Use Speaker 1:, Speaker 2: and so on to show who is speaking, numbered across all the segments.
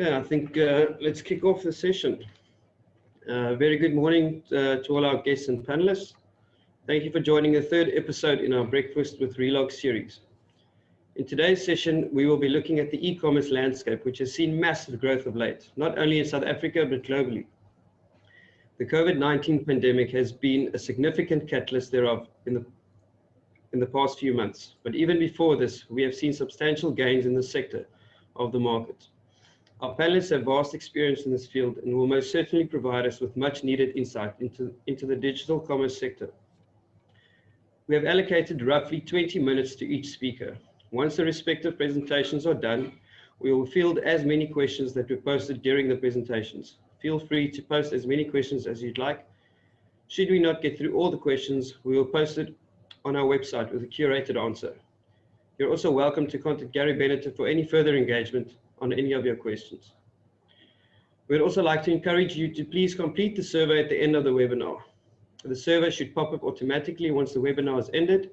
Speaker 1: Okay, I think let's kick off the session. Very good morning to all our guests and panelists. Thank you for joining the third episode in our Breakfast with Relog series. In today's session, we will be looking at the e-commerce landscape, which has seen massive growth of late, not only in South Africa, but globally. The COVID-19 pandemic has been a significant catalyst thereof in the past few months. But even before this, we have seen substantial gains in the sector of the market. Our panelists have vast experience in this field and will most certainly provide us with much needed insight into the digital commerce sector. We have allocated roughly 20 minutes to each speaker. Once the respective presentations are done, we will field as many questions that were posted during the presentations. Feel free to post as many questions as you'd like. Should we not get through all the questions, we will post it on our website with a curated answer. You're also welcome to contact Gary Bennett for any further engagement on any of your questions. We'd also like to encourage you to please complete the survey at the end of the webinar. The survey should pop up automatically once the webinar is ended.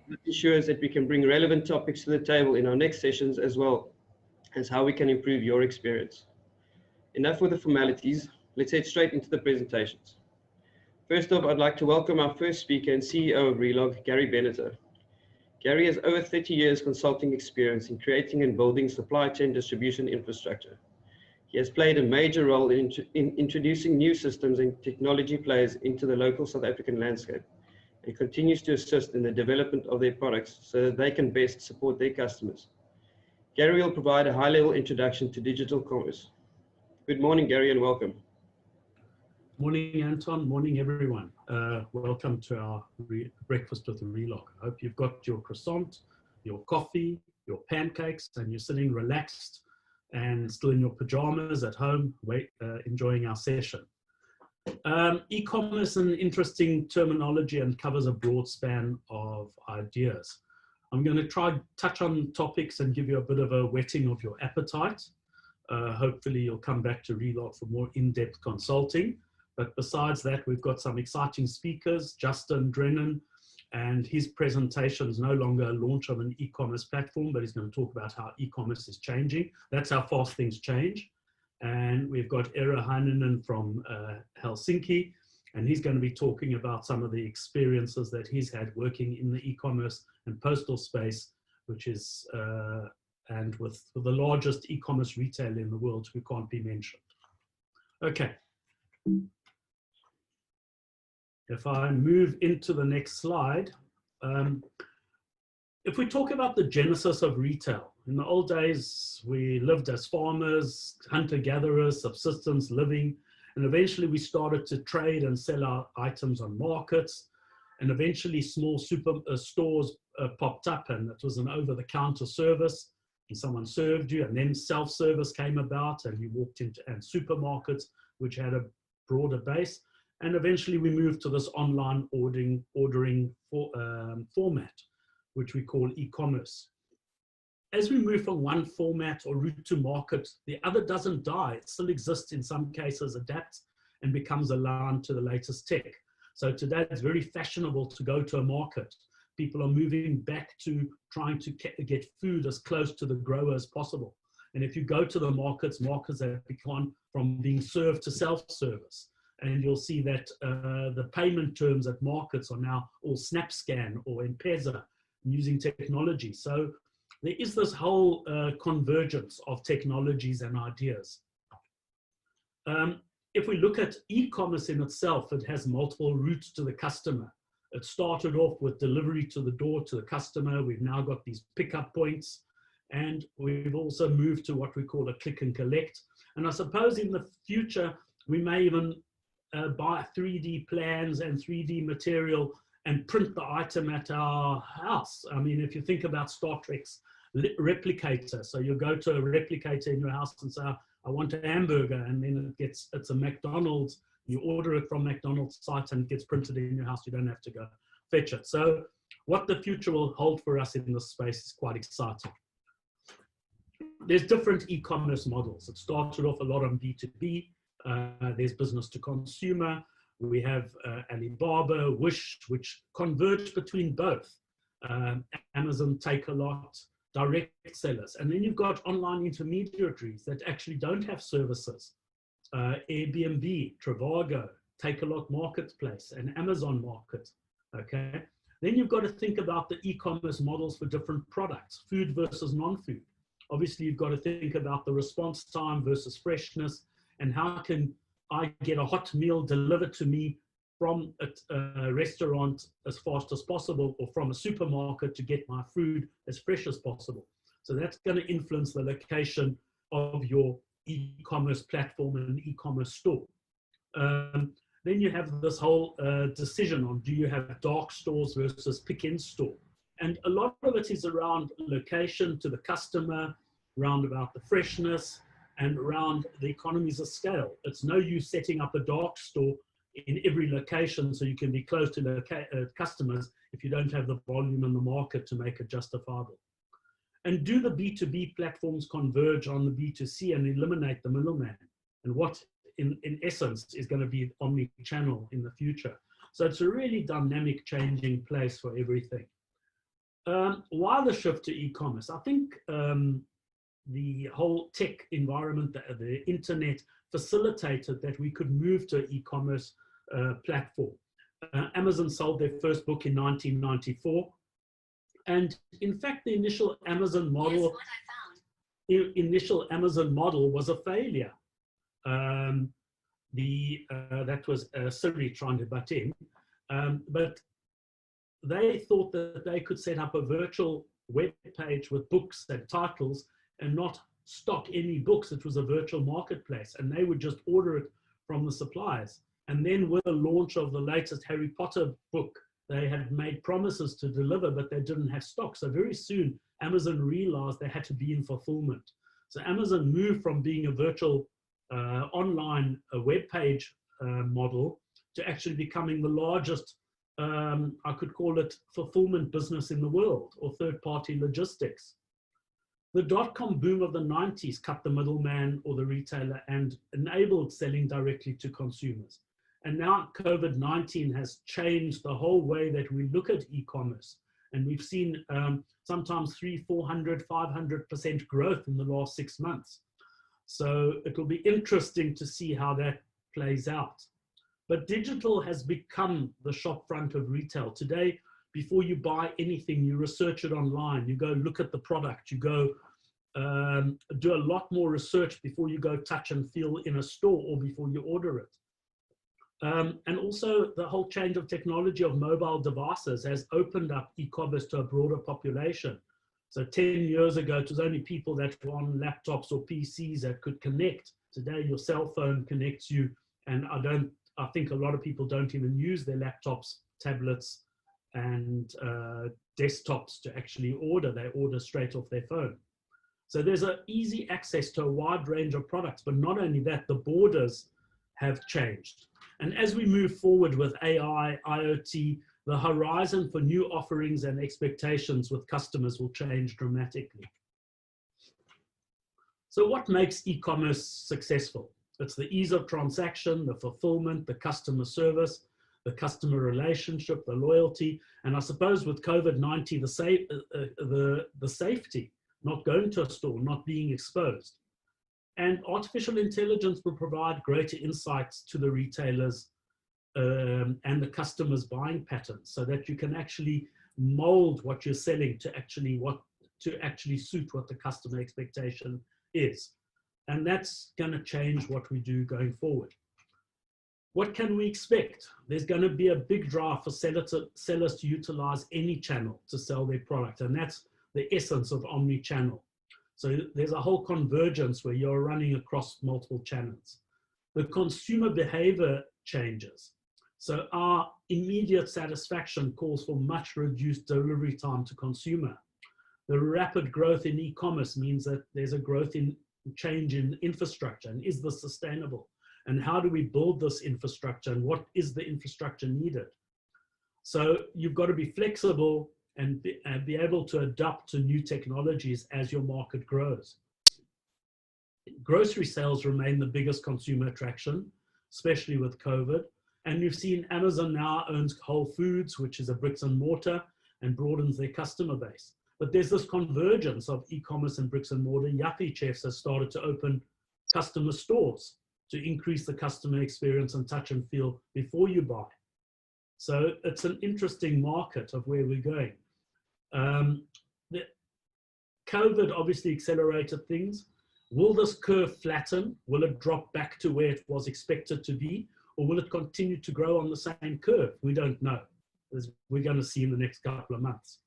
Speaker 1: This ensures that we can bring relevant topics to the table in our next sessions, as well as how we can improve your experience. Enough with the formalities, let's head straight into the presentations. First off, I'd like to welcome our first speaker and CEO of Relog, Gary Bennett. Gary has over 30 years consulting experience in creating and building supply chain distribution infrastructure. He has played a major role in introducing new systems and technology players into the local South African landscape and continues to assist in the development of their products so that they can best support their customers. Gary will provide a high-level introduction to digital commerce. Good morning, Gary, and welcome.
Speaker 2: Morning, Anton. Morning, everyone. Welcome to our Breakfast with Relog. I hope you've got your croissant, your coffee, your pancakes, and you're sitting relaxed and still in your pajamas at home, enjoying our session. E-commerce is an interesting terminology and covers a broad span of ideas. I'm going to try touch on topics and give you a bit of a whetting of your appetite. Hopefully you'll come back to Relog for more in-depth consulting. But besides that, we've got some exciting speakers, Justin Drennan, and his presentation is no longer a launch of an e-commerce platform, but he's going to talk about how e-commerce is changing. That's how fast things change. And we've got Eero Heinonen from Helsinki, and he's going to be talking about some of the experiences that he's had working in the e-commerce and postal space, which is, and with the largest e-commerce retailer in the world who can't be mentioned. Okay. If I move into the next slide, if we talk about the genesis of retail, in the old days, we lived as farmers, hunter-gatherers, subsistence living, and eventually we started to trade and sell our items on markets, and eventually small stores popped up, and it was an over-the-counter service, and someone served you, and then self-service came about, and you walked into supermarkets, which had a broader base. And eventually we moved to this online ordering format, which we call e-commerce. As we move from one format or route to market, the other doesn't die. It still exists, in some cases adapts and becomes aligned to the latest tech. So today it's very fashionable to go to a market. People are moving back to trying to get food as close to the grower as possible. And if you go to the markets have become from being served to self-service. And you'll see that the payment terms at markets are now all SnapScan or M-Pesa using technology. So there is this whole convergence of technologies and ideas. If we look at e-commerce in itself, it has multiple routes to the customer. It started off with delivery to the door to the customer. We've now got these pickup points. And we've also moved to what we call a click and collect. And I suppose in the future, we may even buy 3D plans and 3D material and print the item at our house. I mean, if you think about Star Trek's replicator, so you go to a replicator in your house and say, I want a hamburger, and then it's a McDonald's, you order it from McDonald's site and it gets printed in your house, you don't have to go fetch it. So what the future will hold for us in this space is quite exciting. There's different e-commerce models. It started off a lot on B2B. There's business to consumer. We have Alibaba, Wish, which converge between both. Amazon, Take-A-Lot, direct sellers. And then you've got online intermediaries that actually don't have services. Airbnb, Trivago, Takealot Marketplace, and Amazon Market, okay? Then you've got to think about the e-commerce models for different products, food versus non-food. Obviously, you've got to think about the response time versus freshness, and how can I get a hot meal delivered to me from a restaurant as fast as possible, or from a supermarket to get my food as fresh as possible. So that's going to influence the location of your e-commerce platform and e-commerce store. Then you have this whole decision on, do you have dark stores versus pick-in store? And a lot of it is around location to the customer, around about the freshness, and around the economies of scale. It's no use setting up a dark store in every location so you can be close to customers if you don't have the volume in the market to make it justifiable. And do the B2B platforms converge on the B2C and eliminate the middleman? And what, in essence, is going to be omni-channel in the future? So it's a really dynamic, changing place for everything. Why the shift to e-commerce? I think the whole tech environment, the internet, facilitated that we could move to an e-commerce platform. Amazon sold their first book in 1994. And in fact, the initial Amazon model, was a failure. That was Siri trying to butt in. But they thought that they could set up a virtual web page with books and titles and not stock any books. It was a virtual marketplace, and they would just order it from the suppliers. And then with the launch of the latest Harry Potter book, they had made promises to deliver, but they didn't have stock. So very soon, Amazon realized they had to be in fulfillment. So Amazon moved from being a virtual online web page model to actually becoming the largest, I could call it, fulfillment business in the world, or third-party logistics. The dot-com boom of the 90s cut the middleman or the retailer and enabled selling directly to consumers. And now COVID-19 has changed the whole way that we look at e-commerce. And we've seen sometimes 300, 400, 500% growth in the last 6 months. So it will be interesting to see how that plays out. But digital has become the shop front of retail. Today, before you buy anything, you research it online. You go look at the product. You go do a lot more research before you go touch and feel in a store or before you order it. And also the whole change of technology of mobile devices has opened up e-commerce to a broader population. So 10 years ago, it was only people that were on laptops or PCs that could connect. Today, your cell phone connects you. And I think a lot of people don't even use their laptops, tablets, and desktops to actually order. They order straight off their phone. So there's an easy access to a wide range of products, but not only that, the borders have changed. And as we move forward with AI, IoT, the horizon for new offerings and expectations with customers will change dramatically. So what makes e-commerce successful? It's the ease of transaction, the fulfillment, the customer service, the customer relationship, the loyalty, and I suppose with COVID-19, the safety, not going to a store, not being exposed. And artificial intelligence will provide greater insights to the retailers and the customers' buying patterns, so that you can actually mold what you're selling to actually suit what the customer expectation is. And that's going to change what we do going forward. What can we expect? There's going to be a big drive for sellers to utilize any channel to sell their product, and that's the essence of omni-channel. So there's a whole convergence where you're running across multiple channels. The consumer behavior changes. So our immediate satisfaction calls for much reduced delivery time to consumer. The rapid growth in e-commerce means that there's a growth in change in infrastructure, and is this sustainable? And how do we build this infrastructure, and what is the infrastructure needed? So you've got to be flexible and be able to adapt to new technologies as your market grows. Grocery sales remain the biggest consumer attraction, especially with COVID. And you've seen Amazon now owns Whole Foods, which is a bricks and mortar, and broadens their customer base. But there's this convergence of e-commerce and bricks and mortar. Yuppie Chefs has started to open customer stores to increase the customer experience and touch and feel before you buy. So it's an interesting market of where we're going. The COVID obviously accelerated things. Will this curve flatten? Will it drop back to where it was expected to be? Or will it continue to grow on the same curve? We don't know. As we're going to see in the next couple of months.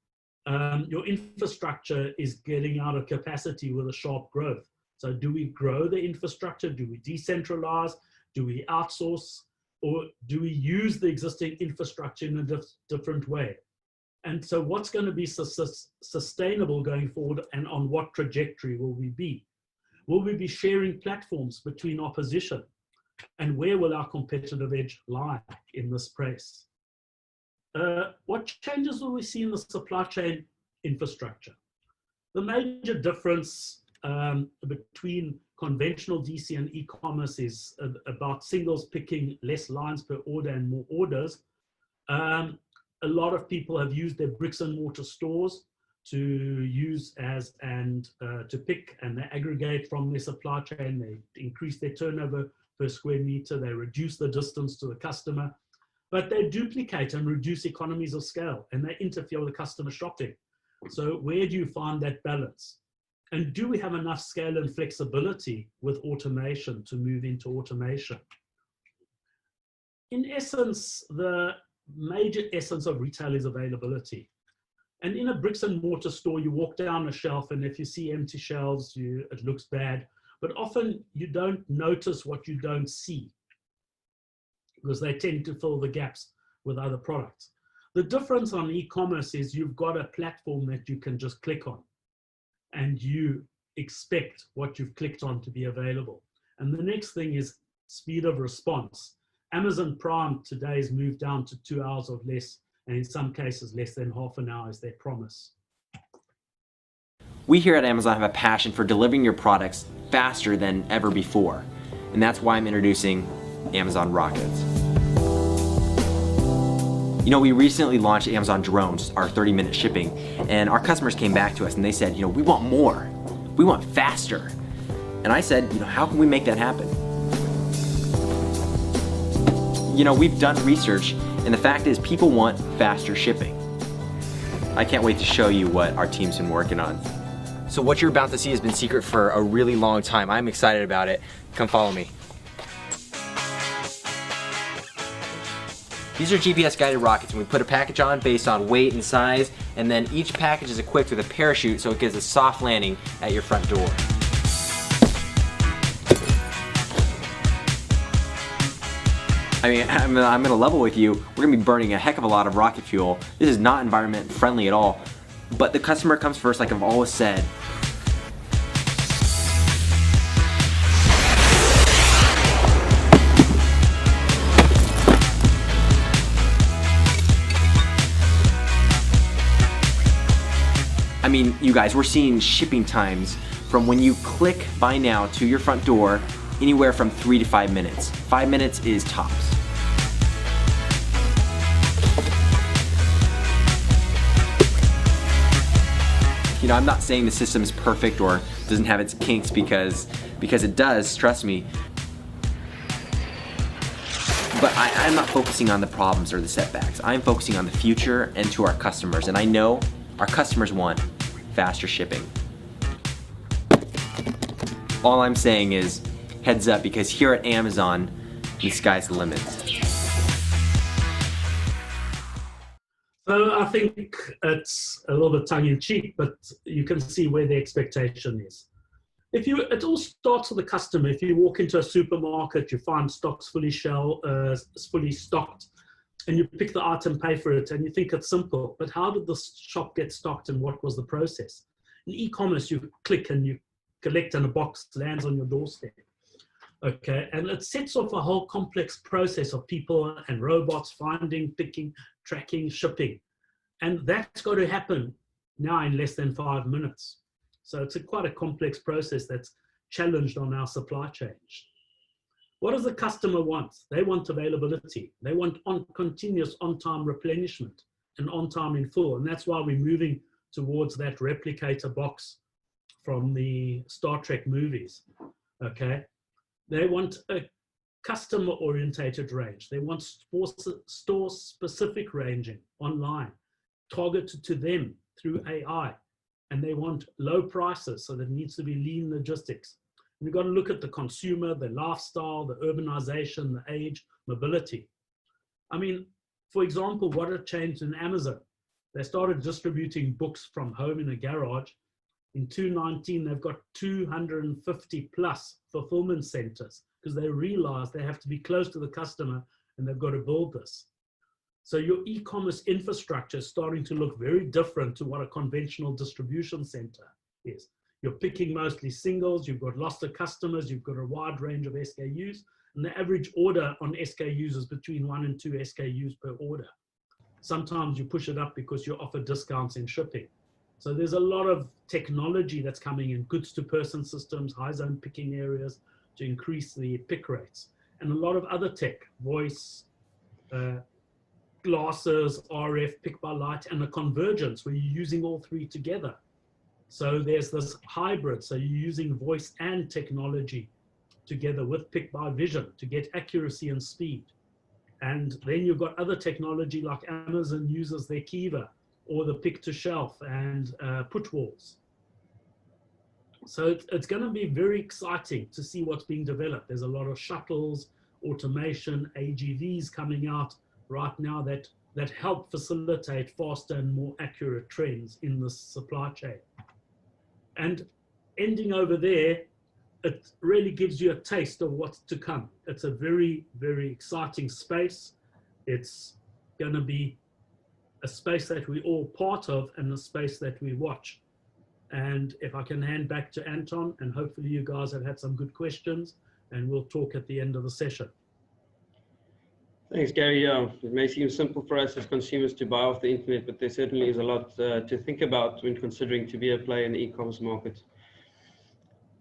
Speaker 2: Your infrastructure is getting out of capacity with a sharp growth. So do we grow the infrastructure? Do we decentralize? Do we outsource? Or do we use the existing infrastructure in a different way? And so what's going to be sustainable going forward, and on what trajectory will we be? Will we be sharing platforms between opposition? And where will our competitive edge lie in this space? What changes will we see in the supply chain infrastructure? The major difference between conventional DC and e-commerce is about singles picking less lines per order and more orders. A lot of people have used their bricks and mortar stores to use to pick, and they aggregate from their supply chain. They increase their turnover per square meter. They reduce the distance to the customer, but they duplicate and reduce economies of scale, and they interfere with the customer shopping. So where do you find that balance? And do we have enough scale and flexibility with automation to move into automation? In essence, the major essence of retail is availability. And in a bricks and mortar store, you walk down a shelf, and if you see empty shelves, it looks bad. But often you don't notice what you don't see, because they tend to fill the gaps with other products. The difference on e-commerce is you've got a platform that you can just click on, and you expect what you've clicked on to be available. And the next thing is speed of response. Amazon Prime today has moved down to 2 hours or less, and in some cases less than half an hour is their promise.
Speaker 3: We here at Amazon have a passion for delivering your products faster than ever before, and that's why I'm introducing Amazon Rockets. You know, we recently launched Amazon Drones, our 30-minute shipping, and our customers came back to us and they said, we want more. We want faster. And I said, how can we make that happen? We've done research, and the fact is people want faster shipping. I can't wait to show you what our team's been working on. So what you're about to see has been secret for a really long time. I'm excited about it. Come follow me. These are GPS guided rockets, and we put a package on based on weight and size, and then each package is equipped with a parachute so it gives a soft landing at your front door. I mean, I'm gonna level with you. We're gonna be burning a heck of a lot of rocket fuel. This is not environment friendly at all, but the customer comes first, like I've always said. I mean, you guys, we're seeing shipping times from when you click buy now to your front door anywhere from 3 to 5 minutes. 5 minutes is tops. I'm not saying the system is perfect or doesn't have its kinks, because it does, trust me. But I'm not focusing on the problems or the setbacks. I'm focusing on the future and to our customers. And I know our customers want faster shipping. All I'm saying is heads up, because here at Amazon, the sky's the limit.
Speaker 2: So I think it's a little bit tongue-in-cheek, but you can see where the expectation is. It all starts with the customer. If you walk into a supermarket, you find stocks fully stocked, and you pick the item, pay for it, and you think it's simple. But how did the shop get stocked, and what was the process? In e-commerce, you click and you collect, and a box lands on your doorstep. Okay, and it sets off a whole complex process of people and robots finding, picking, tracking, shipping. And that's got to happen now in less than 5 minutes. So it's quite a complex process that's challenged on our supply chain. What does the customer want? They want availability. They want continuous on-time replenishment and on-time in full. And that's why we're moving towards that replicator box from the Star Trek movies, okay? They want a customer-orientated range. They want store-specific ranging online, targeted to them through AI. And they want low prices, so there needs to be lean logistics. We've got to look at the consumer, the lifestyle, the urbanization, the age, mobility. I mean, for example, what had changed in Amazon? They started distributing books from home in a garage. In 2019, they've got 250 plus fulfillment centers because they realize they have to be close to the customer and they've got to build this. So your e-commerce infrastructure is starting to look very different to what a conventional distribution center is. You're picking mostly singles, you've got lots of customers, you've got a wide range of SKUs, and the average order on SKUs is between 1 and 2 SKUs per order. Sometimes you push it up because you offer discounts in shipping. So there's a lot of technology that's coming in, goods to person systems, high zone picking areas to increase the pick rates, and a lot of other tech, voice, glasses, RF, pick by light, and a convergence where you're using all three together. So there's this hybrid. So you're using voice and technology together with pick by vision to get accuracy and speed. And then you've got other technology like Amazon uses their Kiva or the pick to shelf and put walls. So it's going to be very exciting to see what's being developed. There's a lot of shuttles, automation, AGVs coming out right now that help facilitate faster and more accurate trends in the supply chain. And ending over there, it really gives you a taste of what's to come. It's a very, very exciting space. It's going to be a space that we're all part of and a space that we watch. And if I can hand back to Anton, and hopefully you guys have had some good questions, and we'll talk at the end of the session.
Speaker 1: Thanks, Gary. It may seem simple for us as consumers to buy off the internet, but there certainly is a lot to think about when considering to be a player in the e-commerce market.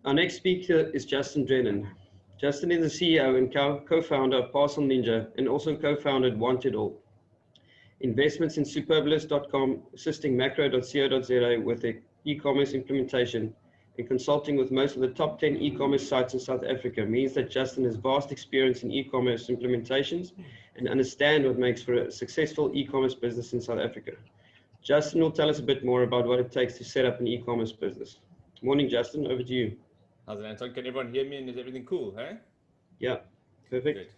Speaker 1: Our next speaker is Justin Drennan. Justin is the CEO and co-founder of Parcel Ninja and also co-founded Want It All. Investments in Superbalist.com, assisting macro.co.za with their e-commerce implementation and consulting with most of the top 10 e-commerce sites in South Africa means that Justin has vast experience in e-commerce implementations and understands what makes for a successful e-commerce business in South Africa. Justin will tell us a bit more about what it takes to set up an e-commerce business. Morning, Justin, over to you.
Speaker 4: How's it, Anton? Can everyone hear me and is everything cool, hey?
Speaker 1: Yeah, perfect.
Speaker 4: Good.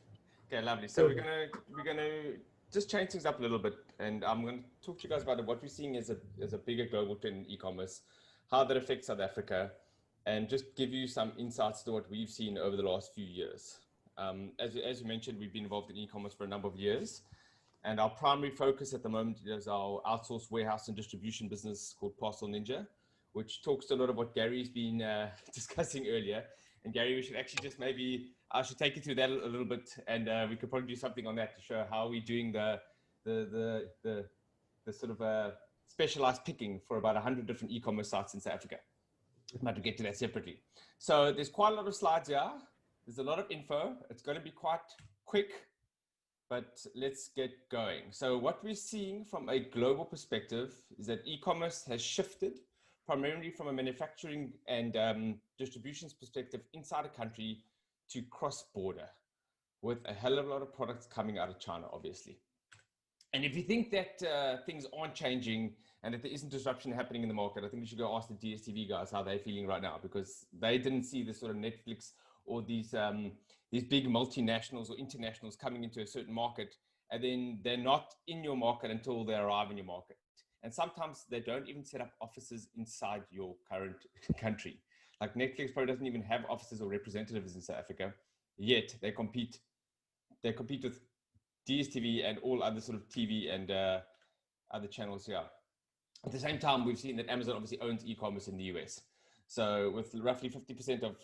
Speaker 4: Okay, lovely. So we're gonna just change things up a little bit, and I'm going to talk to you guys about what we're seeing as a bigger global trend in e-commerce, how that affects South Africa, and just give you some insights to what we've seen over the last few years. As you mentioned, we've been involved in e-commerce for a number of years, and our primary focus at the moment is our outsourced warehouse and distribution business called Parcel Ninja, which talks to a lot of what Gary's been discussing earlier. And Gary, we should actually just I should take you through that a little bit, and we could probably do something on that to show how we're doing the sort of specialized picking for about 100 different e-commerce sites in South Africa. But we'll get to that separately. So there's quite a lot of slides here. There's a lot of info. It's going to be quite quick, but let's get going. So what we're seeing from a global perspective is that e-commerce has shifted primarily from a manufacturing and distributions perspective inside a country to cross-border, with a hell of a lot of products coming out of China, obviously. And if you think that things aren't changing and that there isn't disruption happening in the market, I think you should go ask the DSTV guys how they're feeling right now, because they didn't see this sort of Netflix or these big multinationals or internationals coming into a certain market, and then they're not in your market until they arrive in your market. And sometimes they don't even set up offices inside your current country. Like Netflix probably doesn't even have offices or representatives in South Africa, yet they compete with DSTV and all other sort of TV and other channels here. At the same time, we've seen that Amazon obviously owns e-commerce in the US. So with roughly 50% of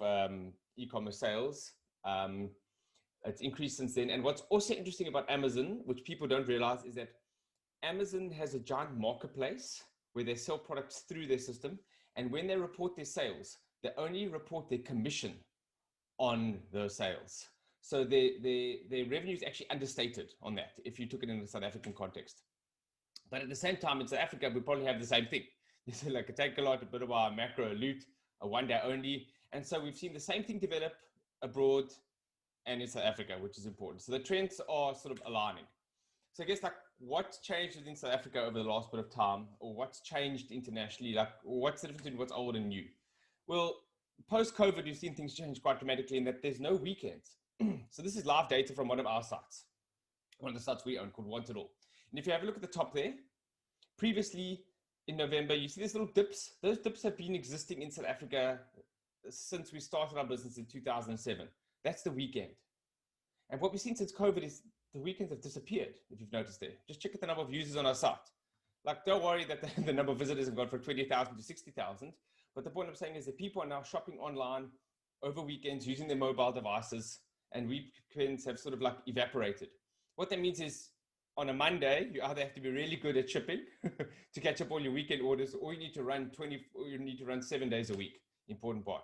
Speaker 4: e-commerce sales, it's increased since then. And what's also interesting about Amazon, which people don't realize, is that Amazon has a giant marketplace where they sell products through their system. And when they report their sales, they only report their commission on those sales. So their revenue is actually understated on that, if you took it in the South African context. But at the same time, in South Africa, we probably have the same thing. It's like a take a lot, a bit of our macro loot, a 1 day only. And so we've seen the same thing develop abroad and in South Africa, which is important. So the trends are sort of aligning. So I guess like what's changed within South Africa over the last bit of time, or what's changed internationally, like what's the difference between what's old and new? Well, post-COVID, we've seen things change quite dramatically in that there's no weekends. So this is live data from one of our sites, one of the sites we own called Want It All. And if you have a look at the top there, previously in November, you see these little dips. Those dips have been existing in South Africa since we started our business in 2007. That's the weekend. And what we've seen since COVID is the weekends have disappeared, if you've noticed there. Just check out the number of users on our site. Like, don't worry that the number of visitors have gone from 20,000 to 60,000. But the point I'm saying is that people are now shopping online over weekends using their mobile devices, and weekends have sort of like evaporated. What that means is on a Monday, you either have to be really good at shipping to catch up all your weekend orders, or you need to run 7 days a week. Important part.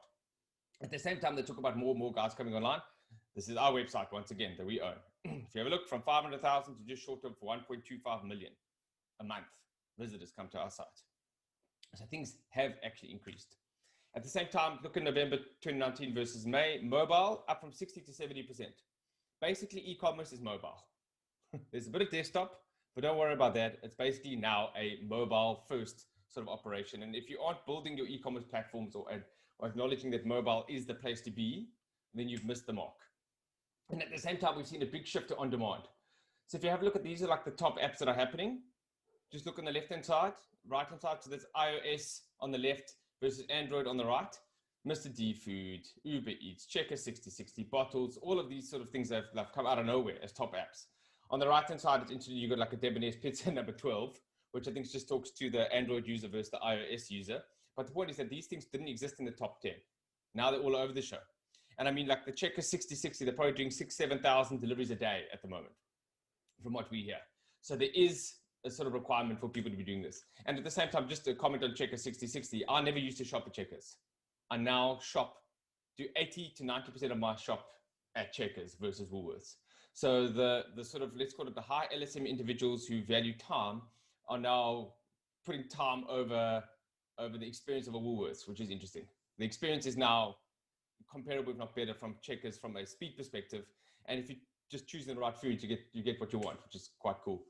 Speaker 4: At the same time, they talk about more and more guys coming online. This is our website, once again, that we own. If you have a look, from 500,000 to just short of 1.25 million a month, visitors come to our site. So things have actually increased. At the same time, look at November 2019 versus May, mobile up from 60 to 70%. Basically, e-commerce is mobile. There's a bit of desktop, but don't worry about that. It's basically now a mobile first sort of operation. And if you aren't building your e-commerce platforms or acknowledging that mobile is the place to be, then you've missed the mark. And at the same time, we've seen a big shift to on-demand. So if you have a look at these are like the top apps that are happening. Just look on the left-hand side, right-hand side. So there's iOS on the left versus Android on the right. Mr. D Food, Uber Eats, Checker 6060, Bottles, all of these sort of things that have come out of nowhere as top apps. On the right-hand side, it's interesting, you've got like a Debonair's Pizza number 12, which I think just talks to the Android user versus the iOS user. But the point is that these things didn't exist in the top 10. Now they're all over the show. And I mean, like the Checker 6060, they're probably doing 7,000 deliveries a day at the moment, from what we hear. So there is a sort of requirement for people to be doing this. And at the same time, just to comment on Checker 6060, I never used to shop at Checkers. I now do 80 to 90% of my shop at Checkers versus Woolworths. So the sort of, let's call it the high LSM individuals who value time are now putting time over the experience of a Woolworths, which is interesting. The experience is now comparable, if not better, from Checkers from a speed perspective. And if you just choosing the right food, you get what you want, which is quite cool.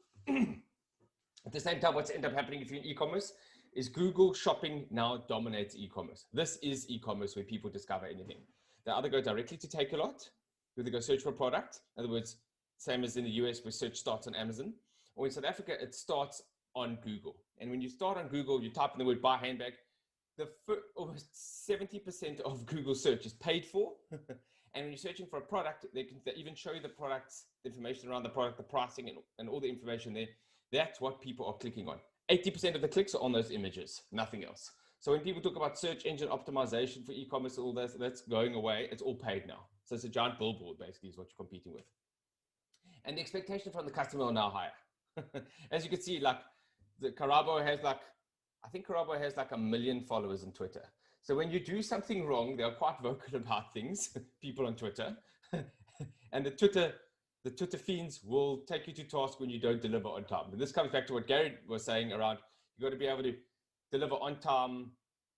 Speaker 4: At the same time, what's end up happening if you're in e-commerce is Google shopping now dominates e-commerce. This is e-commerce where people discover anything. They either go directly to Takealot, or they go search for a product. In other words, same as in the US where search starts on Amazon, or in South Africa, it starts on Google. And when you start on Google, you type in the word buy handbag, almost 70% of Google search is paid for. And when you're searching for a product, they even show you the products, the information around the product, the pricing, and all the information there. That's what people are clicking on. 80% of the clicks are on those images, nothing else. So when people talk about search engine optimization for e-commerce, all that's going away. It's all paid now. So it's a giant billboard, basically, is what you're competing with. And the expectation from the customer are now higher. As you can see, like Karabo has I think Karabo has like 1 million followers on Twitter. So when you do something wrong, they're quite vocal about things, people on Twitter. And the Twitter fiends will take you to task when you don't deliver on time. And this comes back to what Gary was saying around, you got to be able to deliver on time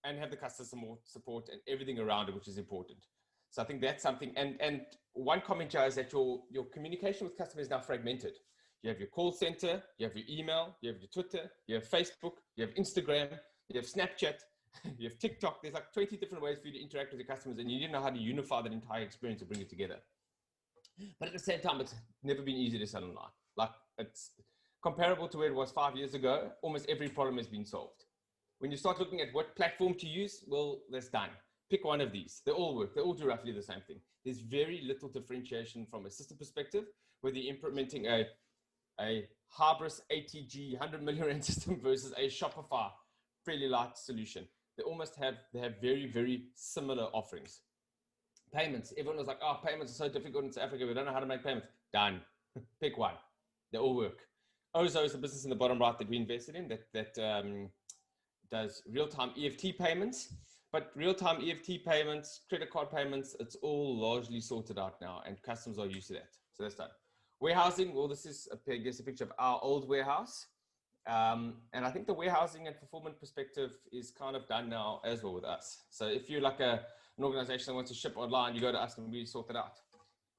Speaker 4: and have the customer support and everything around it, which is important. So I think that's something. And one comment here is that your communication with customers is now fragmented. You have your call center, you have your email, you have your Twitter, you have Facebook, you have Instagram, you have Snapchat, you have TikTok. There's like 20 different ways for you to interact with your customers, and you didn't know how to unify that entire experience and bring it together. But at the same time, it's never been easy to sell online. Like, it's comparable to where it was 5 years ago. Almost every problem has been solved. When you start looking at what platform to use, well, that's done. Pick one of these. They all work. They all do roughly the same thing. There's very little differentiation from a system perspective, whether you're implementing a Hybris ATG 100 million rand system versus a Shopify fairly light solution. They have very, very similar offerings. Payments. Everyone was like, oh, payments are so difficult in South Africa. We don't know how to make payments. Done. Pick one. They all work. Ozo is a business in the bottom right that we invested in that does real-time EFT payments. But real-time EFT payments, credit card payments, it's all largely sorted out now, and customers are used to that. So that's done. Warehousing. Well, this is, I guess, a picture of our old warehouse. And I think the warehousing and fulfillment perspective is kind of done now as well with us. So if you're like an organization that wants to ship online, you go to us and we sort it out.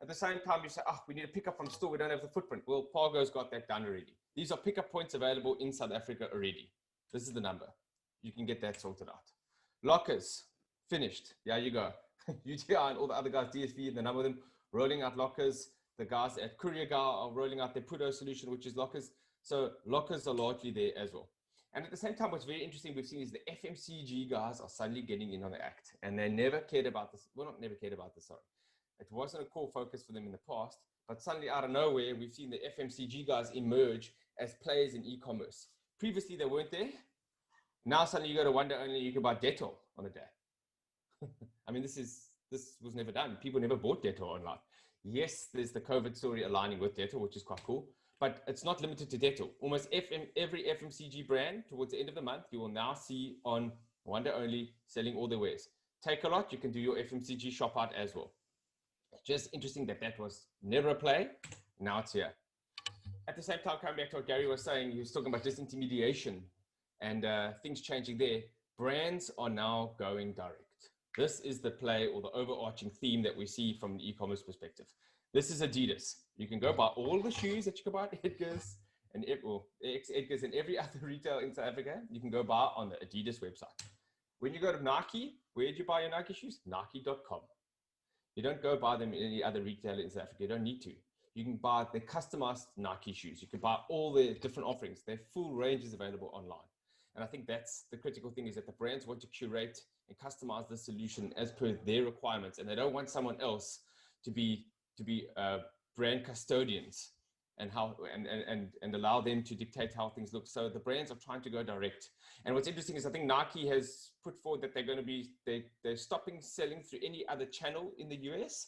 Speaker 4: At the same time, you say, oh, we need to pick up from store. We don't have the footprint. Well, Pargo's got that done already. These are pickup points available in South Africa already. This is the number. You can get that sorted out. Lockers, finished. Yeah, you go. UTI and all the other guys, DSV and the number of them, rolling out lockers. The guys at Courier Guy are rolling out their Pudo solution, which is lockers. So lockers are largely there as well. And at the same time, what's very interesting we've seen is the FMCG guys are suddenly getting in on the act. And they never cared about this. Well, not never cared about this, sorry. It wasn't a core focus for them in the past, but suddenly out of nowhere, we've seen the FMCG guys emerge as players in e-commerce. Previously, they weren't there. Now suddenly you go to Wonder Only, you can buy Dettol on a day. I mean, this was never done. People never bought Dettol online. Yes, there's the COVID story aligning with Dettol, which is quite cool, but it's not limited to Dettol. Almost every FMCG brand towards the end of the month, you will now see on Wonder Only selling all their wares. Take a lot, you can do your FMCG shop out as well. Just interesting that that was never a play. Now it's here. At the same time, coming back to what Gary was saying, he was talking about disintermediation and things changing there. Brands are now going direct. This is the play or the overarching theme that we see from the e-commerce perspective. This is Adidas. You can go buy all the shoes that you can buy at Edgar's and Edgar's and every other retail in South Africa. You can go buy on the Adidas website. When you go to Nike, where do you buy your Nike shoes? Nike.com. You don't go buy them in any other retailer in South Africa. You don't need to. You can buy the customized Nike shoes. You can buy all the different offerings. Their full range is available online. And I think that's the critical thing, is that the brands want to curate and customize the solution as per their requirements. And they don't want someone else to be brand custodians and allow them to dictate how things look. So the brands are trying to go direct. And what's interesting is I think Nike has put forward that they're stopping selling through any other channel in the US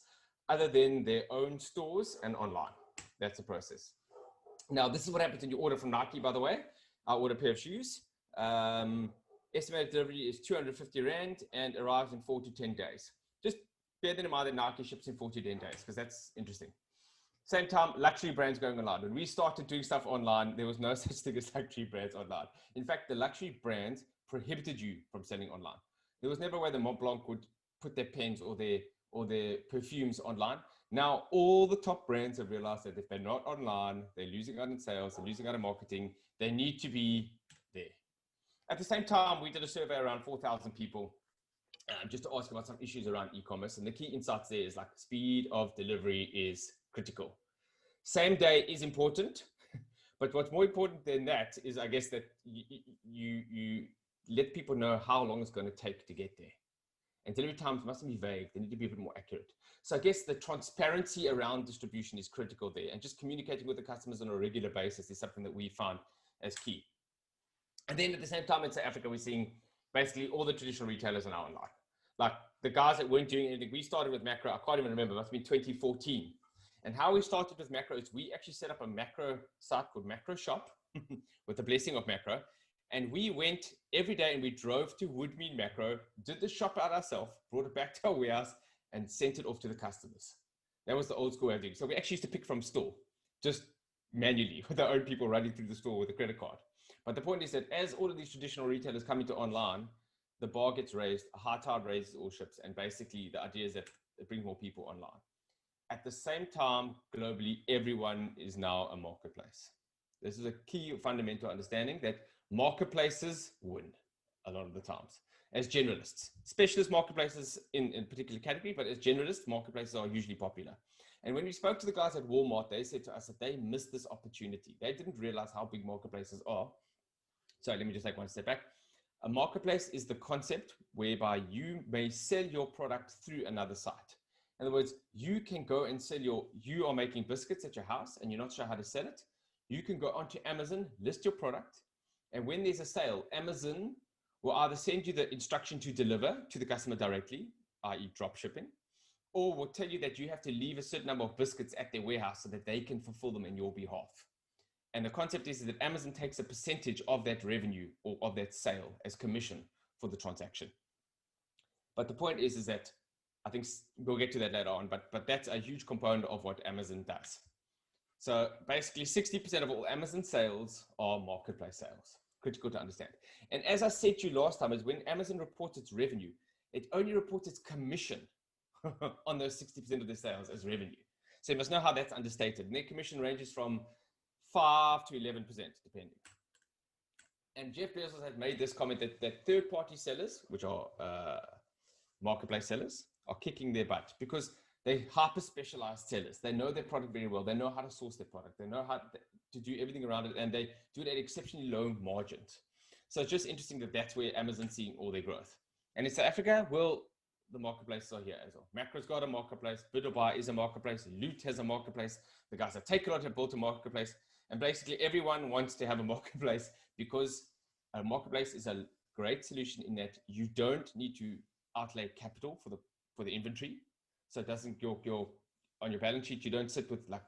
Speaker 4: other than their own stores and online. That's the process. Now, this is what happens when you order from Nike, by the way. I order a pair of shoes. Estimated delivery is 250 Rand and arrives in 4 to 10 days. Just bear in mind that Nike ships in 4 to 10 days, because that's interesting. Same time, luxury brands going online. When we started doing stuff online, there was no such thing as luxury brands online. In fact, the luxury brands prohibited you from selling online. There was never a way the Mont Blanc would put their pens or their perfumes online. Now, all the top brands have realized that if they're not online, they're losing out in sales, they're losing out in marketing, they need to be there. At the same time, we did a survey around 4,000 people just to ask about some issues around e-commerce. And the key insights there is like speed of delivery is critical. Same day is important, but what's more important than that is, I guess, that you let people know how long it's going to take to get there. And delivery times mustn't be vague. They need to be a bit more accurate. So I guess the transparency around distribution is critical there. And just communicating with the customers on a regular basis is something that we found as key. And then at the same time in South Africa, we're seeing basically all the traditional retailers are now online. Like the guys that weren't doing anything, we started with Macro, I can't even remember, it must have been 2014. And how we started with Macro is we actually set up a macro site called Macro Shop with the blessing of Macro. And we went every day and we drove to Woodmead Macro, did the shop out ourselves, brought it back to our warehouse and sent it off to the customers. That was the old school way of doing it. So we actually used to pick from store, just manually with our own people running through the store with a credit card. But the point is that as all of these traditional retailers come into online, the bar gets raised, a high tide raises all ships. And basically the idea is that it brings more people online. At the same time, globally, everyone is now a marketplace. This is a key fundamental understanding that marketplaces win a lot of the times as generalists. Specialist marketplaces in a particular category, but as generalists, marketplaces are usually popular. And when we spoke to the guys at Walmart, they said to us that they missed this opportunity. They didn't realize how big marketplaces are. So let me just take one step back. A marketplace is the concept whereby you may sell your product through another site. In other words, you can go and sell you are making biscuits at your house and you're not sure how to sell it. You can go onto Amazon, list your product. And when there's a sale, Amazon will either send you the instruction to deliver to the customer directly, i.e. drop shipping, or will tell you that you have to leave a certain number of biscuits at their warehouse so that they can fulfill them on your behalf. And the concept is that Amazon takes a percentage of that revenue or of that sale as commission for the transaction. But the point is that I think we'll get to that later on, but that's a huge component of what Amazon does. So basically 60% of all Amazon sales are marketplace sales. Critical to understand. And as I said to you last time, is when Amazon reports its revenue, it only reports its commission on those 60% of their sales as revenue. So you must know how that's understated. And their commission ranges from 5 to 11%, depending. And Jeff Bezos has made this comment that third-party sellers, which are marketplace sellers, are kicking their butt because they're hyper-specialized sellers. They know their product very well. They know how to source their product. They know how to do everything around it, and they do it at exceptionally low margins. So it's just interesting that that's where Amazon's seeing all their growth. And in South Africa, well, the marketplaces are here as well. Macro's got a marketplace. Bid or Buy is a marketplace. Loot has a marketplace. The guys at Take A Lot have built a marketplace. And basically everyone wants to have a marketplace because a marketplace is a great solution in that you don't need to outlay capital for the inventory. So it doesn't, on your balance sheet, you don't sit with like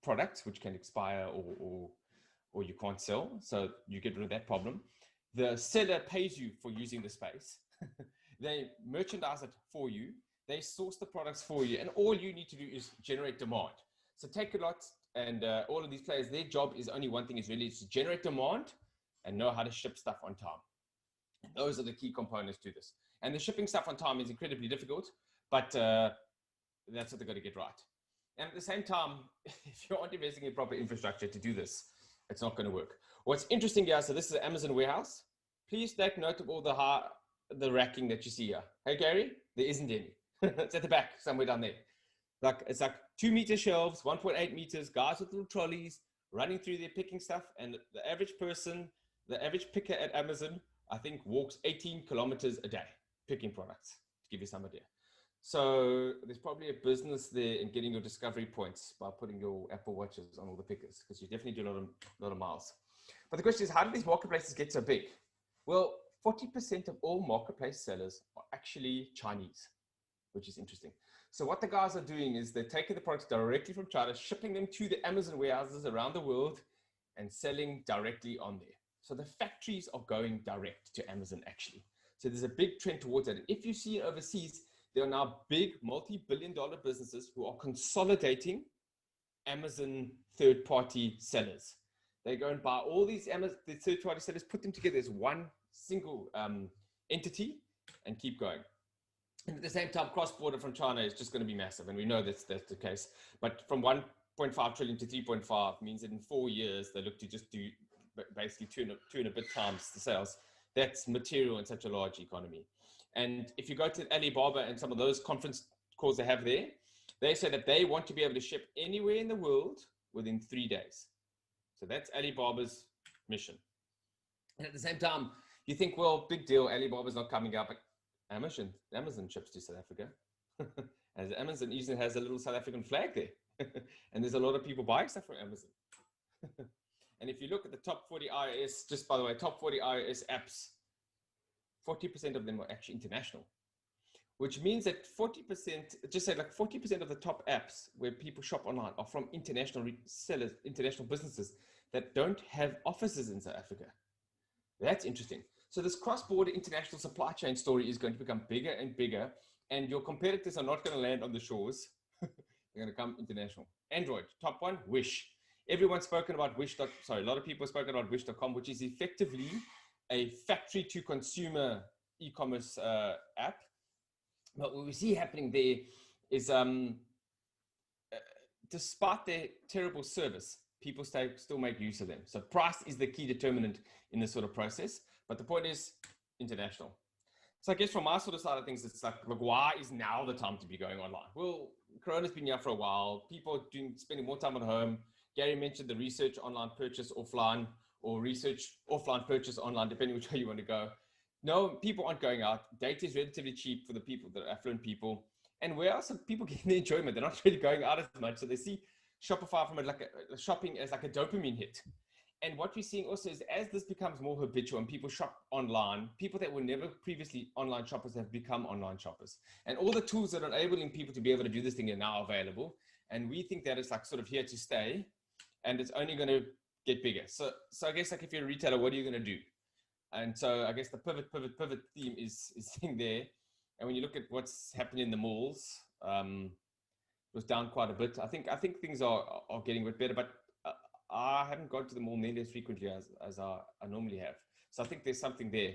Speaker 4: products which can expire or you can't sell. So you get rid of that problem. The seller pays you for using the space. They merchandise it for you. They source the products for you. And all you need to do is generate demand. So Take A Lot and all of these players, their job is only one thing, is really to generate demand and know how to ship stuff on time. And those are the key components to this. And the shipping stuff on time is incredibly difficult, but that's what they've got to get right. And at the same time, if you aren't investing in proper infrastructure to do this, it's not going to work. What's interesting here, so this is an Amazon warehouse. Please take note of all the racking that you see here. Hey, Gary, there isn't any. It's at the back, somewhere down there. It's like 2-meter shelves, 1.8 meters, guys with little trolleys running through there picking stuff. And the average person, the average picker at Amazon, I think walks 18 kilometers a day picking products, to give you some idea. So there's probably a business there in getting your discovery points by putting your Apple Watches on all the pickers, because you definitely do a lot of miles. But the question is, how do these marketplaces get so big? Well, 40% of all marketplace sellers are actually Chinese, which is interesting. So what the guys are doing is they're taking the products directly from China, shipping them to the Amazon warehouses around the world and selling directly on there. So the factories are going direct to Amazon actually. So there's a big trend towards that. And if you see it overseas, there are now big multi-billion-dollar businesses who are consolidating Amazon third-party sellers. They go and buy all these Amazon third-party sellers, put them together as one single entity and keep going. And at the same time, cross-border from China is just going to be massive. And we know that's the case. But from 1.5 trillion to 3.5 means that in 4 years, they look to just do basically two and a bit times the sales. That's material in such a large economy. And if you go to Alibaba and some of those conference calls they have there, they say that they want to be able to ship anywhere in the world within 3 days. So that's Alibaba's mission. And at the same time, you think, well, big deal, Alibaba's not coming up. Amazon ships to South Africa. As Amazon even has a little South African flag there. And there's a lot of people buying stuff from Amazon. And if you look at the top 40 iOS, just by the way, top 40 iOS apps, 40% of them are actually international, which means that 40%, just say like 40% of the top apps where people shop online are from international sellers, international businesses that don't have offices in South Africa. That's interesting. So this cross-border international supply chain story is going to become bigger and bigger, and your competitors are not going to land on the shores. They're going to come international. Android, top one, Wish. Everyone's spoken about Wish. A lot of people have spoken about Wish.com, which is effectively a factory to consumer e-commerce app. But what we see happening there is despite their terrible service, people still make use of them. So price is the key determinant in this sort of process. But the point is international. So I guess from my sort of side of things, it's like why is now the time to be going online? Well, Corona's been here for a while. People are spending more time at home. Gary mentioned the research online purchase offline, or research offline purchase online, depending which way you want to go. No, people aren't going out. Data is relatively cheap for the people, the affluent people. And where else are people getting the enjoyment? They're not really going out as much. So they see Shopify from shopping as like a dopamine hit. And what we're seeing also is as this becomes more habitual and people shop online, people that were never previously online shoppers have become online shoppers. And all the tools that are enabling people to be able to do this thing are now available. And we think that it's like sort of here to stay, and it's only going to get bigger. So I guess like if you're a retailer, what are you going to do? And so I guess the pivot theme is thing there. And when you look at what's happening in the malls, was down quite a bit. I think things are getting a bit better, but I haven't gone to the mall nearly as frequently as I normally have. So I think there's something there.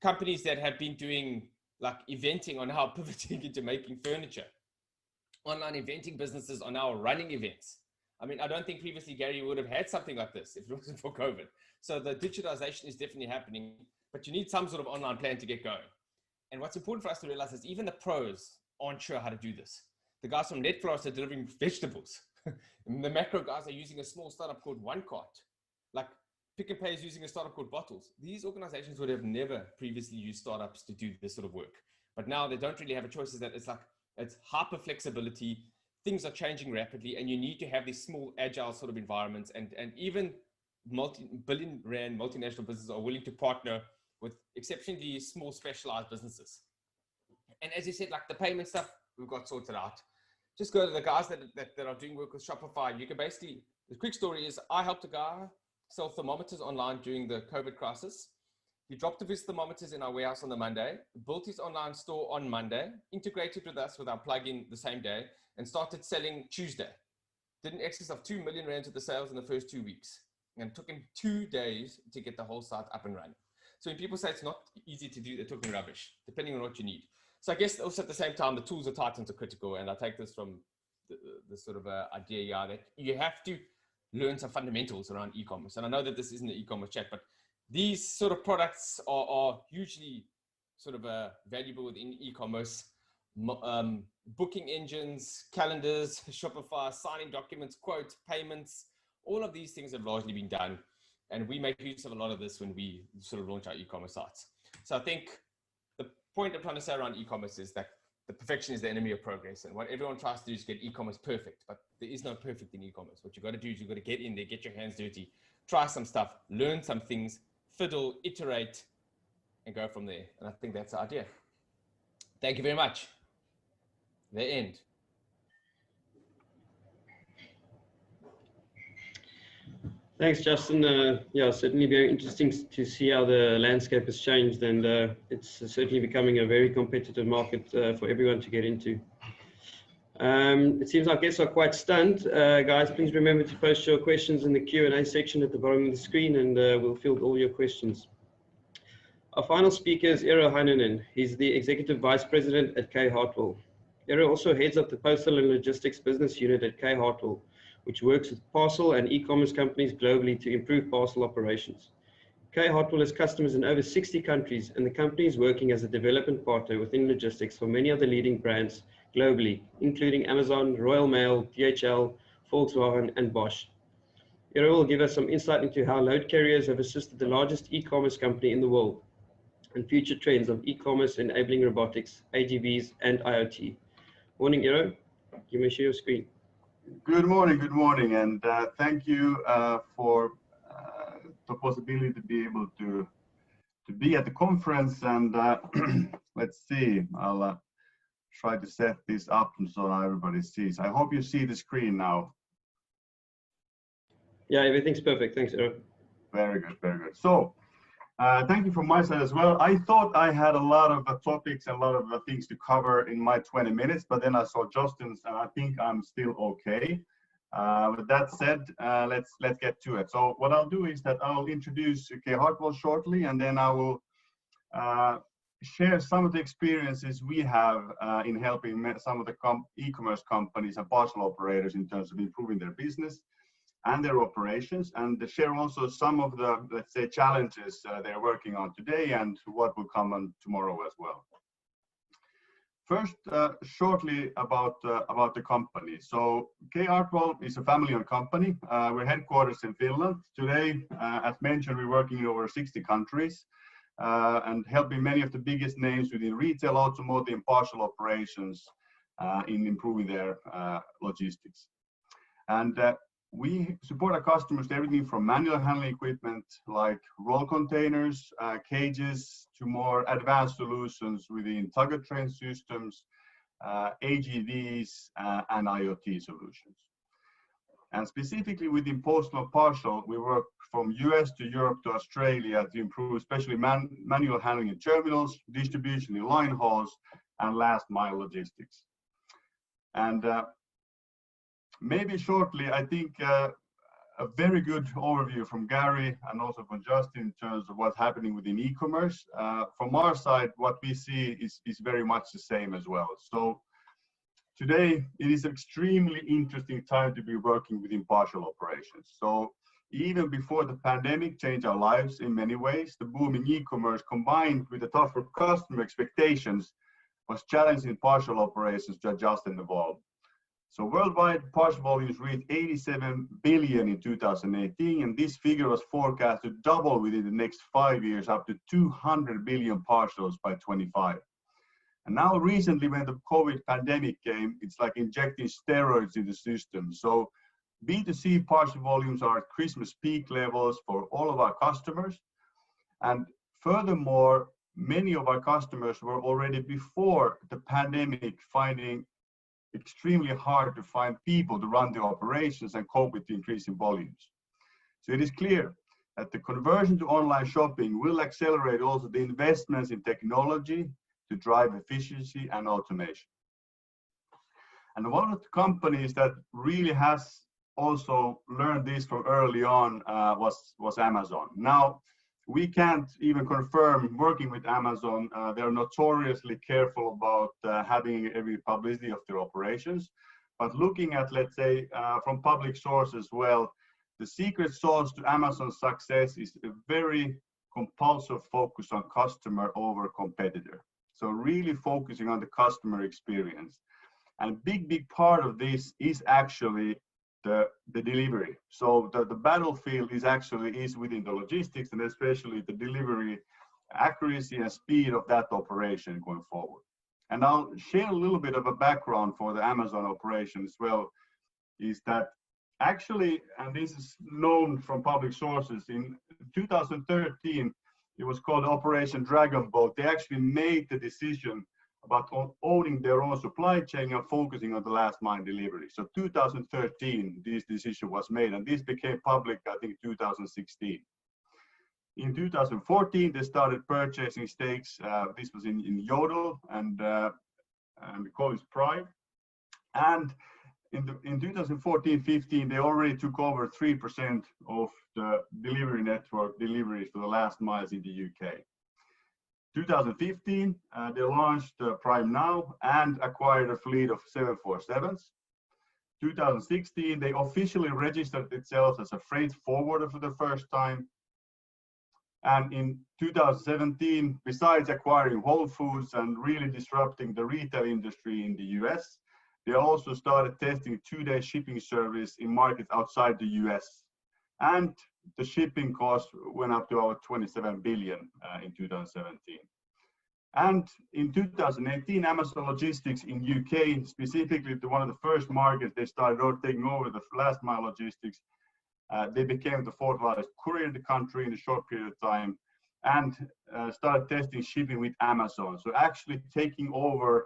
Speaker 4: Companies that have been doing like eventing are now pivoting into making furniture. Online eventing businesses are now running events. I mean, I don't think previously Gary would have had something like this if it wasn't for COVID. So the digitalization is definitely happening, but you need some sort of online plan to get going. And what's important for us to realize is even the pros aren't sure how to do this. The guys from Netflix are delivering vegetables. And the macro guys are using a small startup called One Cart. Like Pick and Pay is using a startup called Bottles. These organizations would have never previously used startups to do this sort of work. But now they don't really have a choice. Is that it's hyper flexibility. Things are changing rapidly, and you need to have these small, agile sort of environments. And even multi-billion rand multinational businesses are willing to partner with exceptionally small, specialized businesses. And as you said, like the payment stuff, we've got sorted out. Just go to the guys that are doing work with Shopify. You can basically, the quick story is I helped a guy sell thermometers online during the COVID crisis. He dropped off his thermometers in our warehouse on the Monday, built his online store on Monday, integrated with us with our plugin the same day, and started selling Tuesday. Did an excess of 2 million rand of the sales in the first 2 weeks. And it took him 2 days to get the whole site up and running. So when people say it's not easy to do, they're talking rubbish, depending on what you need. So I guess also at the same time, the tools of Titans are critical. And I take this from the sort of idea that you have to learn some fundamentals around e-commerce. And I know that this isn't an e-commerce chat, but these sort of products are hugely sort of valuable within e-commerce. Booking engines, calendars, Shopify, signing documents, quotes, payments, all of these things have largely been done. And we make use of a lot of this when we sort of launch our e-commerce sites. So I think the point I'm trying to say around e-commerce is that the perfection is the enemy of progress. And what everyone tries to do is get e-commerce perfect, but there is no perfect in e-commerce. What you've got to do is you've got to get in there, get your hands dirty, try some stuff, learn some things, fiddle, iterate, and go from there. And I think that's the idea. Thank you very much. The end.
Speaker 1: Thanks, Justin. Yeah, certainly very interesting to see how the landscape has changed, and it's certainly becoming a very competitive market for everyone to get into. It seems our guests are quite stunned. Guys, please remember to post your questions in the Q&A section at the bottom of the screen, and we'll field all your questions. Our final speaker is Eero Heinonen. He's the Executive Vice President at K Hartwell. Eero also heads up the Postal and Logistics Business Unit at K Hartwell, which works with parcel and e-commerce companies globally to improve parcel operations. K Hartwell has customers in over 60 countries, and the company is working as a development partner within logistics for many of the leading brands globally, including Amazon, Royal Mail, DHL, Volkswagen, and Bosch. Eero will give us some insight into how load carriers have assisted the largest e-commerce company in the world, and future trends of e-commerce enabling robotics, AGVs, and IoT. Morning, Eero. You may share your screen.
Speaker 5: Good morning, and thank you for the possibility to be able to be at the conference. And let's see, I'll try to set this up so everybody sees. I hope you see the screen now.
Speaker 1: Yeah, everything's perfect. Thanks, Eero.
Speaker 5: Very good, very good. So thank you from my side as well. I thought I had a lot of topics and a lot of things to cover in my 20 minutes, but then I saw Justin's and I think I'm still okay. With that said, let's get to it. So what I'll do is that I'll introduce K Hartwell shortly, and then I will share some of the experiences we have in helping some of the e-commerce companies and parcel operators in terms of improving their business and their operations, and share also some of the, let's say, challenges they're working on today and what will come on tomorrow as well. First, shortly about the company. So K Hartwell is a family-owned company. We're headquartered in Finland. Today, as mentioned, we're working in over 60 countries and helping many of the biggest names within retail, automotive, and parcel operations in improving their logistics. And we support our customers with everything from manual handling equipment like roll containers, cages, to more advanced solutions within tugger train systems, AGVs, and IoT solutions. And specifically within postal and parcel, we work from US to Europe to Australia to improve especially manual handling in terminals, distribution in line hauls, and last mile logistics. And maybe shortly, I think a very good overview from Gary and also from Justin in terms of what's happening within e-commerce. From our side, what we see is very much the same as well. So today, it is extremely interesting time to be working within partial operations. So even before the pandemic changed our lives in many ways, the booming e-commerce combined with the tougher customer expectations was challenging partial operations to adjust and evolve. So worldwide partial volumes reached 87 billion in 2018, and this figure was forecast to double within the next 5 years, up to 200 billion partials by 25. And now recently, when the COVID pandemic came, it's like injecting steroids in the system. So B2C partial volumes are at Christmas peak levels for all of our customers. And furthermore, many of our customers were already before the pandemic finding extremely hard to find people to run the operations and cope with the increasing volumes. So it is clear that the conversion to online shopping will accelerate also the investments in technology to drive efficiency and automation. And one of the companies that really has also learned this from early on was Amazon. Now, we can't even confirm working with Amazon. They're notoriously careful about having every publicity of their operations. But looking at, let's say, from public sources as well, the secret sauce to Amazon's success is a very compulsive focus on customer over competitor. So really focusing on the customer experience. And a big part of this is actually the delivery. So the battlefield is within the logistics, and especially the delivery accuracy and speed of that operation going forward. And I'll share a little bit of a background for the Amazon operation as well, is that actually, and this is known from public sources, in 2013, it was called Operation Dragon Boat. They actually made the decision about owning their own supply chain and focusing on the last mile delivery. So 2013, this decision was made, and this became public, I think, 2016. In 2014, they started purchasing stakes. This was in Yodel and we call it Prime. And in 2014-15, they already took over 3% of the delivery network deliveries for the last miles in the UK. 2015, they launched Prime Now and acquired a fleet of 747s. 2016, they officially registered itself as a freight forwarder for the first time. And in 2017, besides acquiring Whole Foods and really disrupting the retail industry in the US, they also started testing 2-day shipping service in markets outside the US. And the shipping cost went up to about 27 billion in 2017. And in 2018, Amazon Logistics in UK, specifically to one of the first markets, they started taking over the last mile logistics. They became the 4th largest courier in the country in a short period of time, and started testing shipping with Amazon. So actually taking over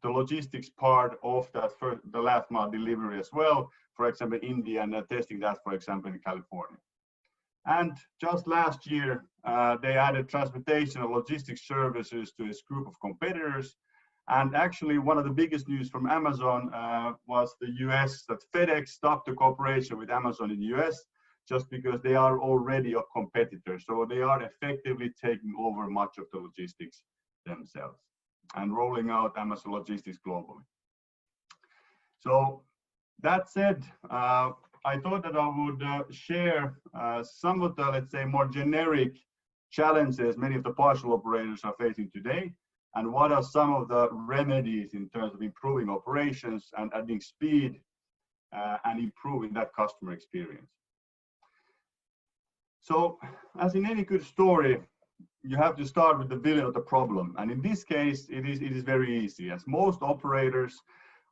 Speaker 5: the logistics part of that the last mile delivery as well, for example, India, and testing that, for example, in California. And just last year, they added transportation and logistics services to this group of competitors. And actually, one of the biggest news from Amazon was the US, that FedEx stopped the cooperation with Amazon in the US just because they are already a competitor. So they are effectively taking over much of the logistics themselves and rolling out Amazon Logistics globally. So that said, I thought that I would share some of the, let's say, more generic challenges many of the partial operators are facing today, and what are some of the remedies in terms of improving operations and adding speed and improving that customer experience. So, as in any good story, you have to start with the villain of the problem. And in this case, it is very easy, as most operators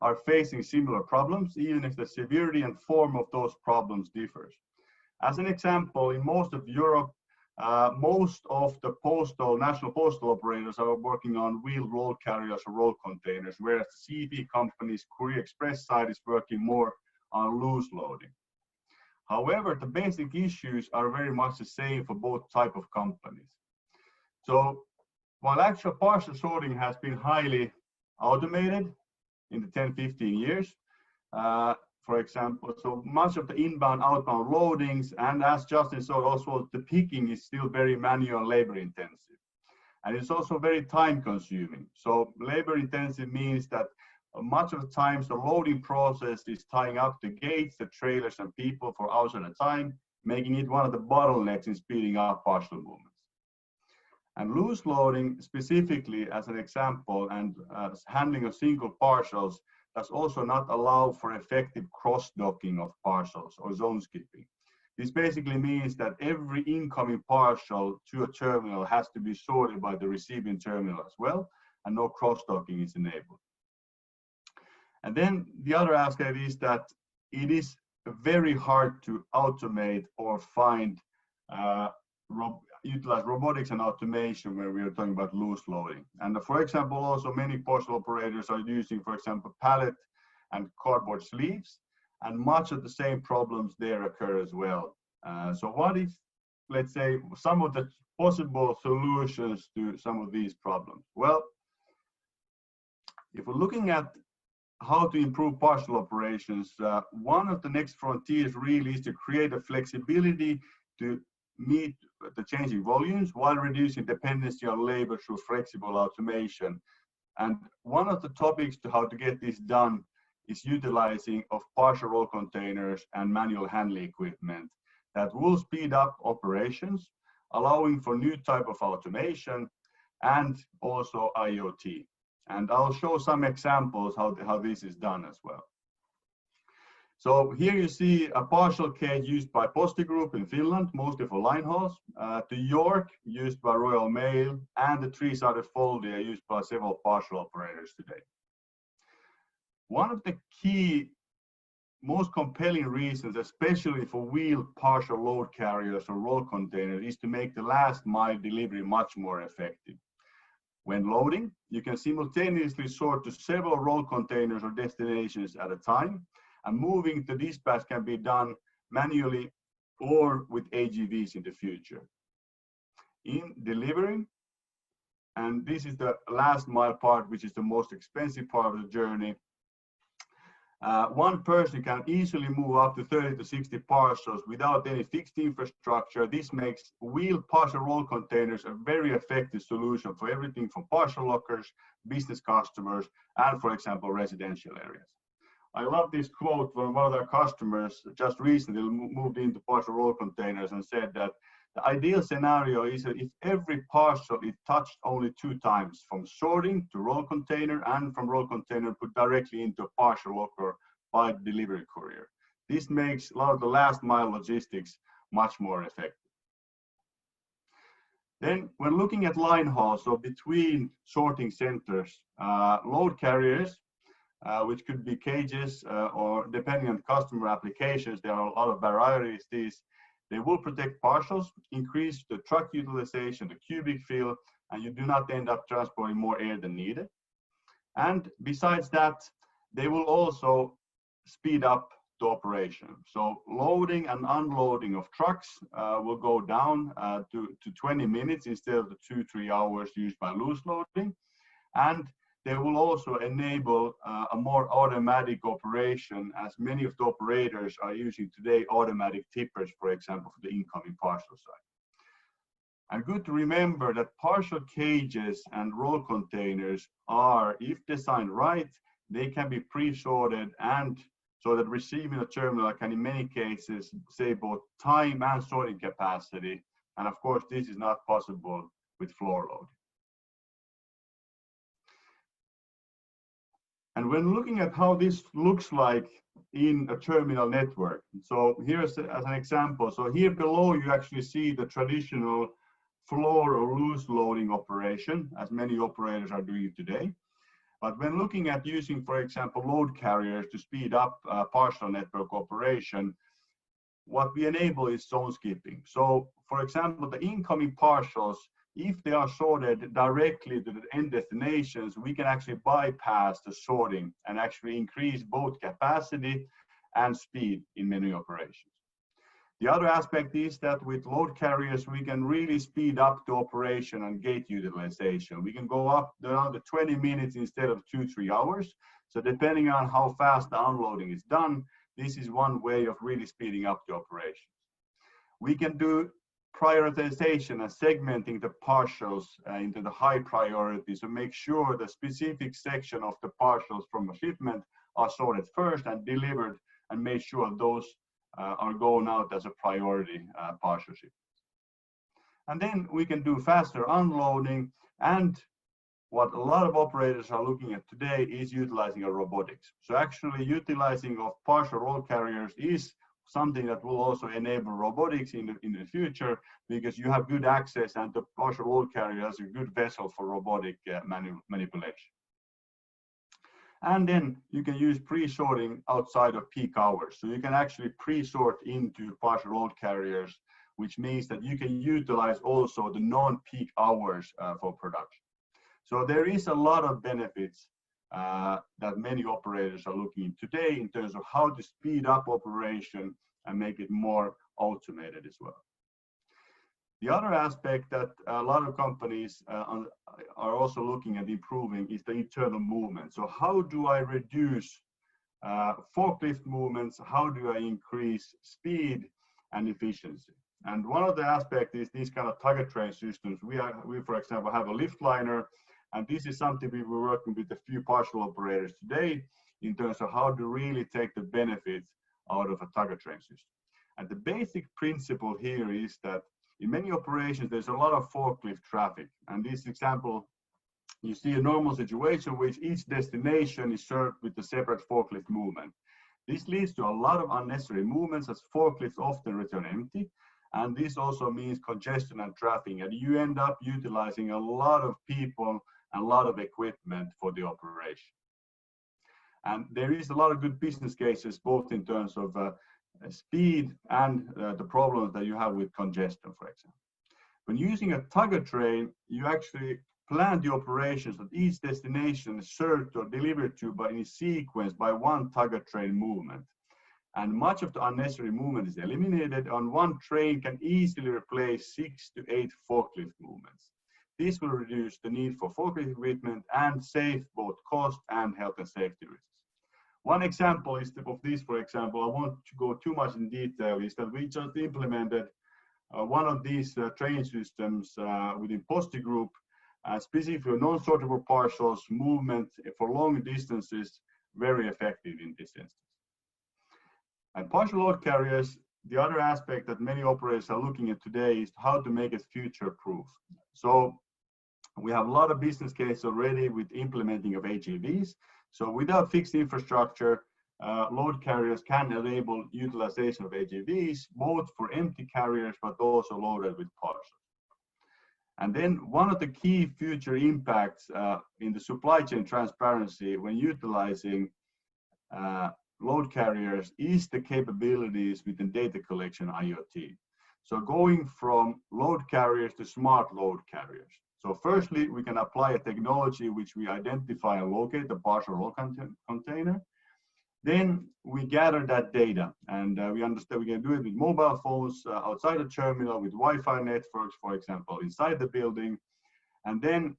Speaker 5: are facing similar problems, even if the severity and form of those problems differs. As an example, in most of Europe, most of the national postal operators are working on wheeled roll carriers or roll containers, whereas the CP companies, Courier Express side, is working more on loose loading. However, the basic issues are very much the same for both type of companies. So while actual parcel sorting has been highly automated in the 10-15 years, for example. So much of the inbound, outbound loadings, and as Justin said, also the picking is still very manual, labor intensive. And it's also very time consuming. So labor intensive means that much of the times the loading process is tying up the gates, the trailers, and people for hours at a time, making it one of the bottlenecks in speeding up parcel movements. And loose loading specifically as an example, and handling of single parcels does also not allow for effective cross-docking of parcels or zone skipping. This basically means that every incoming parcel to a terminal has to be sorted by the receiving terminal as well, and no cross-docking is enabled. And then the other aspect is that it is very hard to automate or find utilize robotics and automation when we are talking about loose loading. And for example, also many parcel operators are using, for example, pallet and cardboard sleeves, and much of the same problems there occur as well. So what is, let's say, some of the possible solutions to some of these problems? Well, if we're looking at how to improve parcel operations, one of the next frontiers really is to create a flexibility to meet the changing volumes while reducing dependency on labor through flexible automation. And one of the topics to how to get this done is utilizing of partial roll containers and manual handling equipment that will speed up operations, allowing for new type of automation and also IoT. And I'll show some examples how this is done as well. So here you see a partial cage used by Posti Group in Finland, mostly for line hauls, the York used by Royal Mail, and the three-sided folder used by several partial operators today. One of the key, most compelling reasons, especially for wheeled partial load carriers or roll containers, is to make the last mile delivery much more effective. When loading, you can simultaneously sort to several roll containers or destinations at a time, and moving the dispatch can be done manually or with AGVs in the future. In delivering, and this is the last mile part, which is the most expensive part of the journey, one person can easily move up to 30 to 60 parcels without any fixed infrastructure. This makes wheeled partial roll containers a very effective solution for everything from parcel lockers, business customers, and for example, residential areas. I love this quote from one of our customers just recently moved into partial roll containers and said that the ideal scenario is that if every parcel is touched only 2 times, from sorting to roll container and from roll container put directly into a partial locker by the delivery courier. This makes a lot of the last mile logistics much more effective. Then when looking at line hauls, so between sorting centers, load carriers, which could be cages or depending on customer applications, there are a lot of varieties. They will protect parcels, increase the truck utilization, the cubic fill, and you do not end up transporting more air than needed. And besides that, they will also speed up the operation. So loading and unloading of trucks will go down to 20 minutes instead of the 2-3 hours used by loose loading. And they will also enable a more automatic operation, as many of the operators are using today automatic tippers, for example, for the incoming parcel side. And good to remember that partial cages and roll containers are, if designed right, they can be pre-sorted, and so that receiving a terminal can in many cases save both time and sorting capacity. And of course, this is not possible with floor load. And when looking at how this looks like in a terminal network, so here's as an example. So here below, you actually see the traditional floor or loose loading operation, as many operators are doing today. But when looking at using, for example, load carriers to speed up parcel network operation, what we enable is zone skipping. So, for example, the incoming parcels, if they are sorted directly to the end destinations, we can actually bypass the sorting and actually increase both capacity and speed in many operations. The other aspect is that with load carriers, we can really speed up the operation and gate utilization. We can go up down to 20 minutes instead of 2-3 hours. So depending on how fast the unloading is done, this is one way of really speeding up the operations. We can do prioritization and segmenting the partials into the high priority, so make sure the specific section of the partials from a shipment are sorted first and delivered, and make sure those are going out as a priority partial shipment. And then we can do faster unloading, and what a lot of operators are looking at today is utilizing a robotics. So actually utilizing of partial roll carriers is something that will also enable robotics in the future, because you have good access and the partial roll carrier is a good vessel for robotic manipulation. And then you can use pre-sorting outside of peak hours. So you can actually pre-sort into partial roll carriers, which means that you can utilize also the non-peak hours for production. So there is a lot of benefits that many operators are looking at today in terms of how to speed up operation and make it more automated as well. The other aspect that a lot of companies are also looking at improving is the internal movement. So how do I reduce forklift movements? How do I increase speed and efficiency? And one of the aspects is these kind of tugger train systems. We, for example, have a lift liner, and this is something we were working with a few partial operators today in terms of how to really take the benefits out of a tugger train system. And the basic principle here is that in many operations, there's a lot of forklift traffic. And this example, you see a normal situation which each destination is served with a separate forklift movement. This leads to a lot of unnecessary movements as forklifts often return empty. And this also means congestion and traffic. And you end up utilizing a lot of people and a lot of equipment for the operation. And there is a lot of good business cases, both in terms of speed and the problems that you have with congestion, for example. When using a tugger train, you actually plan the operations that each destination is served or delivered to by in sequence by one tugger train movement. And much of the unnecessary movement is eliminated, and one train can easily replace 6 to 8 forklift movements. This will reduce the need for forklift equipment and save both cost and health and safety risks. One example is of this, for example, I won't go too much in detail, is that we just implemented one of these train systems within Posti Group, specifically for non-sortable partials movement for long distances, very effective in this instance. And partial load carriers, the other aspect that many operators are looking at today is how to make it future-proof. So we have a lot of business cases already with implementing of AGVs. So without fixed infrastructure, load carriers can enable utilization of AGVs, both for empty carriers, but also loaded with parcels. And then one of the key future impacts in the supply chain transparency when utilizing load carriers is the capabilities within data collection IoT. So going from load carriers to smart load carriers. So firstly, we can apply a technology which we identify and locate the partial roll container. Then we gather that data, and we understand we can do it with mobile phones outside the terminal, with Wi-Fi networks, for example, inside the building. And then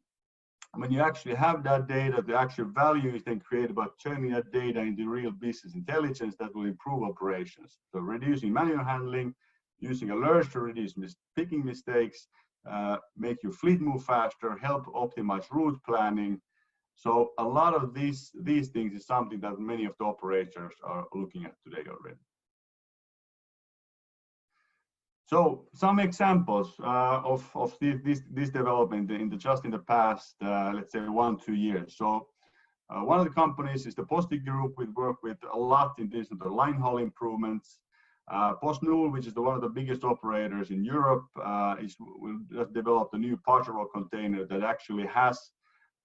Speaker 5: when you actually have that data, the actual value is then created by turning that data into real business intelligence that will improve operations. So reducing manual handling, using alerts to reduce picking mistakes, make your fleet move faster, help optimize route planning. So a lot of these things is something that many of the operators are looking at today already. So some examples of this development just in the past, let's say 1-2 years. So one of the companies is the Posti Group. We work with a lot in terms of the line haul improvements. PostNord, which is one of the biggest operators in Europe, will just develop a new partial roll container that actually has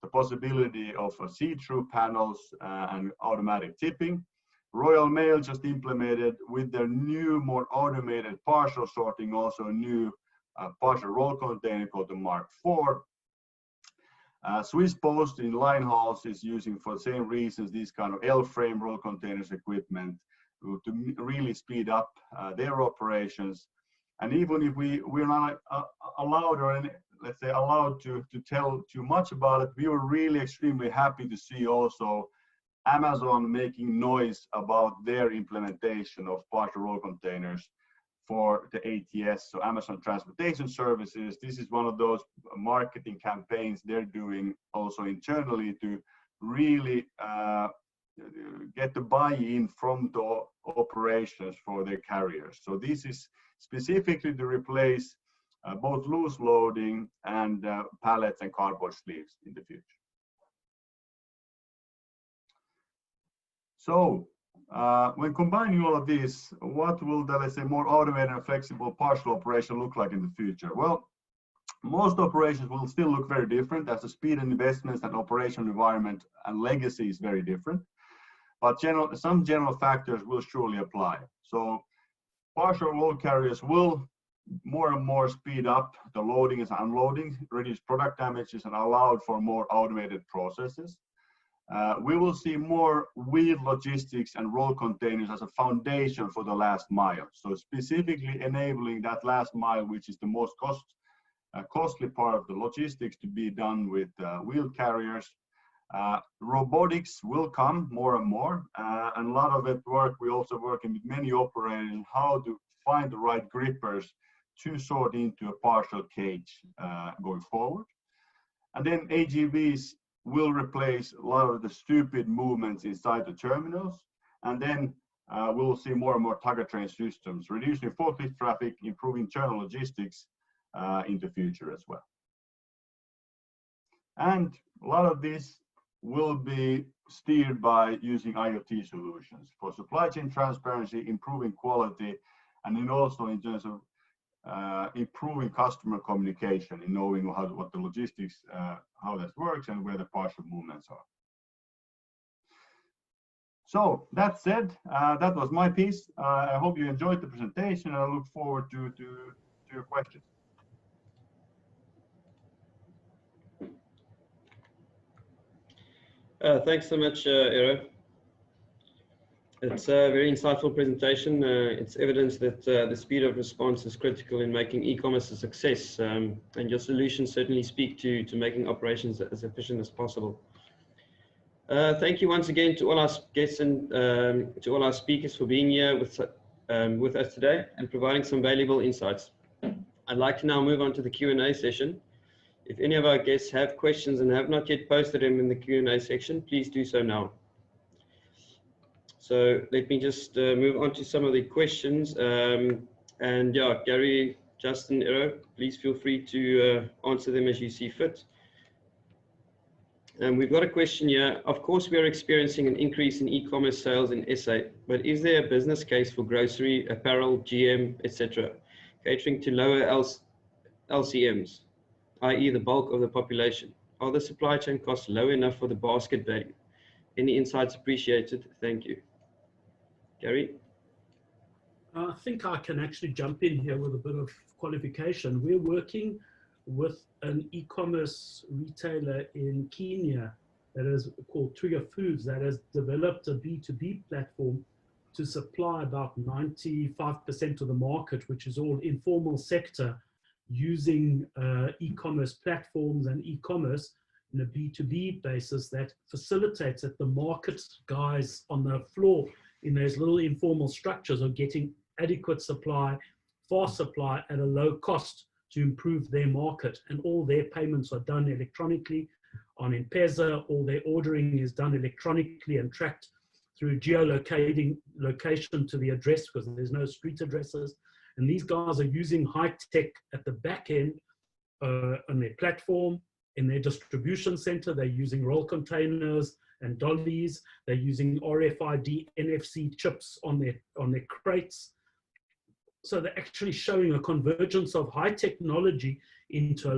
Speaker 5: the possibility of see-through panels and automatic tipping. Royal Mail just implemented with their new, more automated partial sorting, also a new partial roll container called the Mark IV. Swiss Post in line hauls is using, for the same reasons, these kind of L-frame roll containers equipment to really speed up their operations. And even if we're not allowed, or let's say allowed to tell too much about it, we were really extremely happy to see also Amazon making noise about their implementation of partial roll containers for the ATS, so Amazon Transportation Services. This is one of those marketing campaigns they're doing also internally to really get the buy-in from the operations for their carriers. So this is specifically to replace both loose loading and pallets and cardboard sleeves in the future. So when combining all of this, what will the, let's say, more automated and flexible partial operation look like in the future? Well, most operations will still look very different as the speed and investments and operation environment and legacy is very different. But some general factors will surely apply. So partial roll carriers will more and more speed up the loading and unloading, reduce product damages, and allow for more automated processes. We will see more wheel logistics and roll containers as a foundation for the last mile. So specifically enabling that last mile, which is the most costly part of the logistics, to be done with wheel carriers. Robotics will come more and more, and a lot of it work. We're also working with many operators on how to find the right grippers to sort into a partial cage going forward. And then AGVs will replace a lot of the stupid movements inside the terminals. And then we'll see more and more tugger train systems, reducing forklift traffic, improving internal logistics in the future as well. And a lot of this will be steered by using IoT solutions for supply chain transparency, improving quality, and then also in terms of improving customer communication in knowing what the logistics, how that works and where the partial movements are. So that said, that was my piece. I hope you enjoyed the presentation, and I look forward to your questions.
Speaker 1: Thanks so much, Eero. It's a very insightful presentation. It's evidence that the speed of response is critical in making e-commerce a success, and your solutions certainly speak to making operations as efficient as possible. Thank you once again to all our guests and to all our speakers for being here with us today and providing some valuable insights. I'd like to now move on to the Q&A session. If any of our guests have questions and have not yet posted them in the Q&A section, please do so now. So let me just move on to some of the questions. And yeah, Gary, Justin, Eero, please feel free to answer them as you see fit. And we've got a question here. Of course, we are experiencing an increase in e-commerce sales in SA, but is there a business case for grocery, apparel, GM, etc., catering to lower LCMs, i.e. the bulk of the population? Are the supply chain costs low enough for the basket value? Any insights appreciated? Thank you. Gary?
Speaker 2: I think I can actually jump in here with a bit of qualification. We're working with an e-commerce retailer in Kenya that is called Trigger Foods that has developed a B2B platform to supply about 95% of the market, which is all informal sector, using e-commerce platforms and e-commerce in a B2B basis that facilitates that the market guys on the floor in those little informal structures are getting adequate supply, fast supply at a low cost to improve their market. And all their payments are done electronically on M-Pesa. All their ordering is done electronically and tracked through geolocation to the address, because there's no street addresses. And these guys are using high tech at the back end on their platform. In their distribution center, they're using roll containers and dollies. They're using RFID, NFC chips on their crates. So they're actually showing a convergence of high technology into a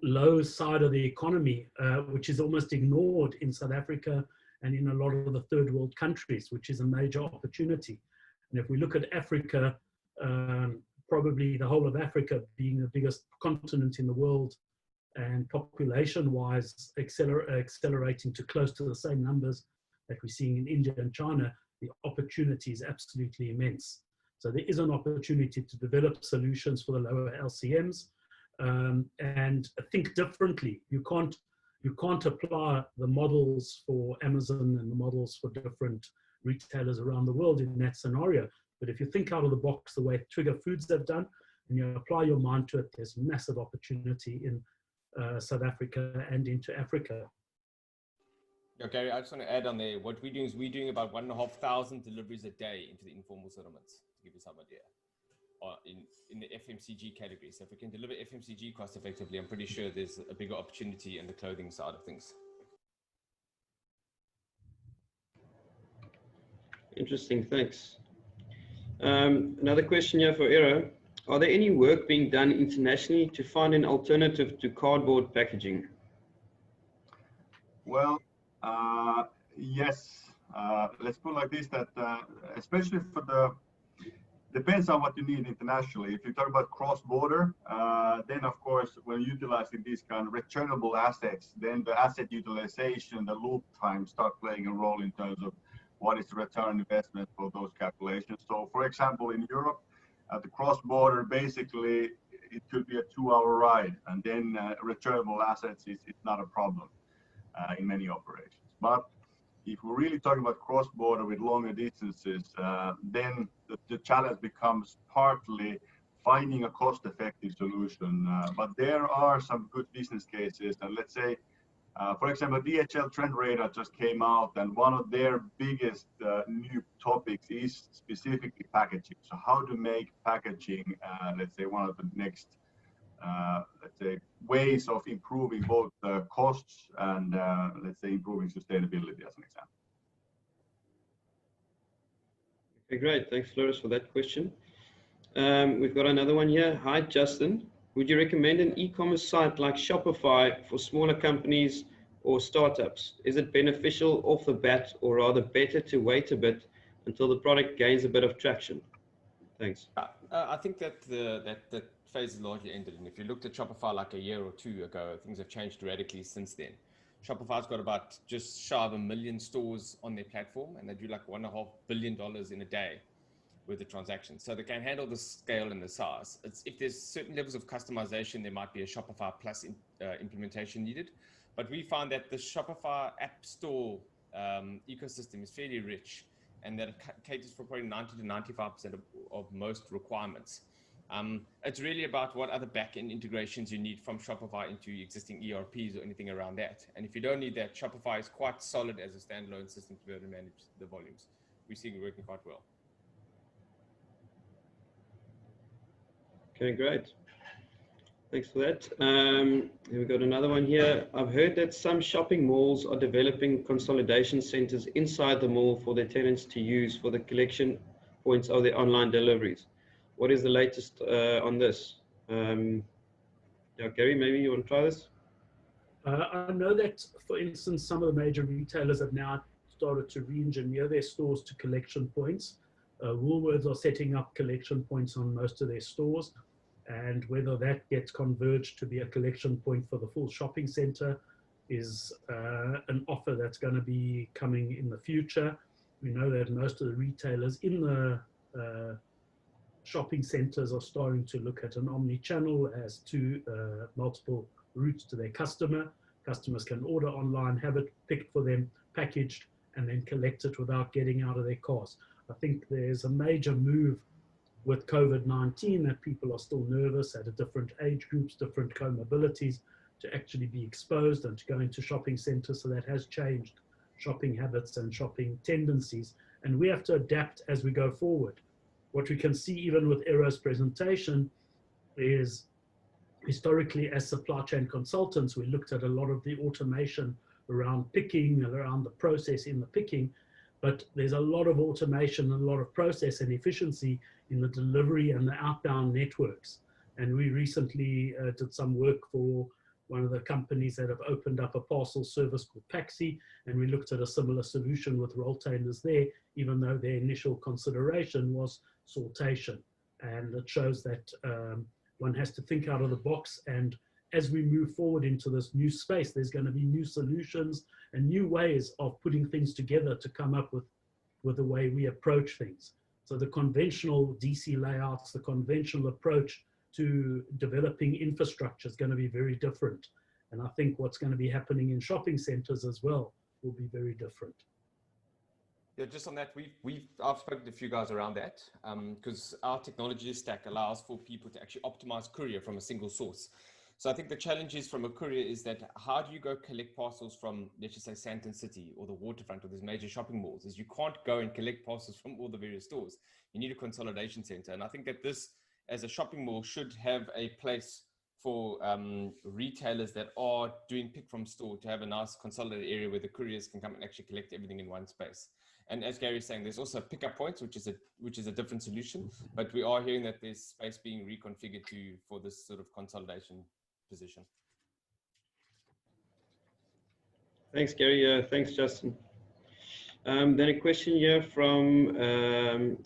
Speaker 2: low side of the economy, which is almost ignored in South Africa and in a lot of the third world countries, which is a major opportunity. And if we look at Africa, probably the whole of Africa being the biggest continent in the world and population-wise accelerating to close to the same numbers that we're seeing in India and China, the opportunity is absolutely immense. So there is an opportunity to develop solutions for the lower LCMs and think differently. You you can't apply the models for Amazon and the models for different retailers around the world in that scenario. But if you think out of the box the way Trigger Foods have done, and you apply your mind to it, there's massive opportunity in South Africa and into Africa.
Speaker 4: Okay, I just want to add on there, what we're doing is we're doing about 1,500 deliveries a day into the informal settlements, to give you some idea, or in the FMCG category. So if we can deliver FMCG cost effectively, I'm pretty sure there's a bigger opportunity in the clothing side of things.
Speaker 1: Interesting, thanks. Another question here for Era. Are there any work being done internationally to find an alternative to cardboard packaging?
Speaker 5: Well, yes. Let's put it like this, that especially for depends on what you need internationally. If you talk about cross-border, then of course, when utilizing these kind of returnable assets, then the asset utilization, the loop time start playing a role in terms of what is the return on investment for those calculations. So for example, in Europe, the cross-border, basically, it could be a 2-hour ride, and then returnable assets is not a problem in many operations. But if we're really talking about cross-border with longer distances, then the challenge becomes partly finding a cost-effective solution. But there are some good business cases, and let's say, for example, DHL Trend Radar just came out, and one of their biggest new topics is specifically packaging. So how to make packaging, let's say, one of the next, let's say, ways of improving both costs and, let's say, improving sustainability as an example.
Speaker 1: Okay, great. Thanks, Floris, for that question. We've got another one here. Hi, Justin. Would you recommend an e-commerce site like Shopify for smaller companies or startups? Is it beneficial off the bat, or rather better to wait a bit until the product gains a bit of traction? Thanks.
Speaker 4: I think that that phase is largely ended. And if you looked at Shopify like a year or two ago, things have changed radically since then. Shopify's got about just shy of 1 million stores on their platform, and they do like $1.5 billion in a day with the transactions. So they can handle the scale and the size. If there's certain levels of customization, there might be a Shopify Plus implementation needed. But we find that the Shopify App Store ecosystem is fairly rich, and that it caters for probably 90 to 95% of most requirements. It's really about what other back-end integrations you need from Shopify into existing ERPs or anything around that. And if you don't need that, Shopify is quite solid as a standalone system to be able to manage the volumes. We're seeing it working quite well.
Speaker 1: Okay, great. Thanks for that. We've got another one here. I've heard that some shopping malls are developing consolidation centers inside the mall for their tenants to use for the collection points of their online deliveries. What is the latest on this? Yeah, Gary, maybe you want to try this?
Speaker 2: I know that, for instance, some of the major retailers have now started to re-engineer their stores to collection points. Woolworths are setting up collection points on most of their stores, and whether that gets converged to be a collection point for the full shopping center is an offer that's going to be coming in the future. We know that most of the retailers in the shopping centers are starting to look at an omni-channel as to multiple routes to their customer. Customers can order online, have it picked for them, packaged, and then collect it without getting out of their cars. I think there's a major move with COVID-19 that people are still nervous at a different age groups, different comorbidities, to actually be exposed and to go into shopping centers. So that has changed shopping habits and shopping tendencies. And we have to adapt as we go forward. What we can see even with Era's presentation is historically as supply chain consultants, we looked at a lot of the automation around picking and around the process in the picking, but there's a lot of automation and a lot of process and efficiency in the delivery and the outbound networks. And we recently did some work for one of the companies that have opened up a parcel service called Paxi, and we looked at a similar solution with rolltainers there, even though their initial consideration was sortation. And it shows that one has to think out of the box, and as we move forward into this new space, there's going to be new solutions and new ways of putting things together to come up with the way we approach things. So the conventional DC layouts, the conventional approach to developing infrastructure is going to be very different. And I think what's going to be happening in shopping centers as well will be very different.
Speaker 4: Yeah, just on that, I've spoken to a few guys around that because our technology stack allows for people to actually optimize courier from a single source. So I think the challenge is from a courier is that how do you go collect parcels from, let's just say, Sandton City or the waterfront or these major shopping malls, is you can't go and collect parcels from all the various stores. You need a consolidation center. And I think that this, as a shopping mall, should have a place for retailers that are doing pick from store to have a nice consolidated area where the couriers can come and actually collect everything in one space. And as Gary's saying, there's also pickup points, which is a different solution, but we are hearing that there's space being reconfigured for this sort of consolidation position.
Speaker 1: Thanks, Gary. Thanks, Justin. Then a question here from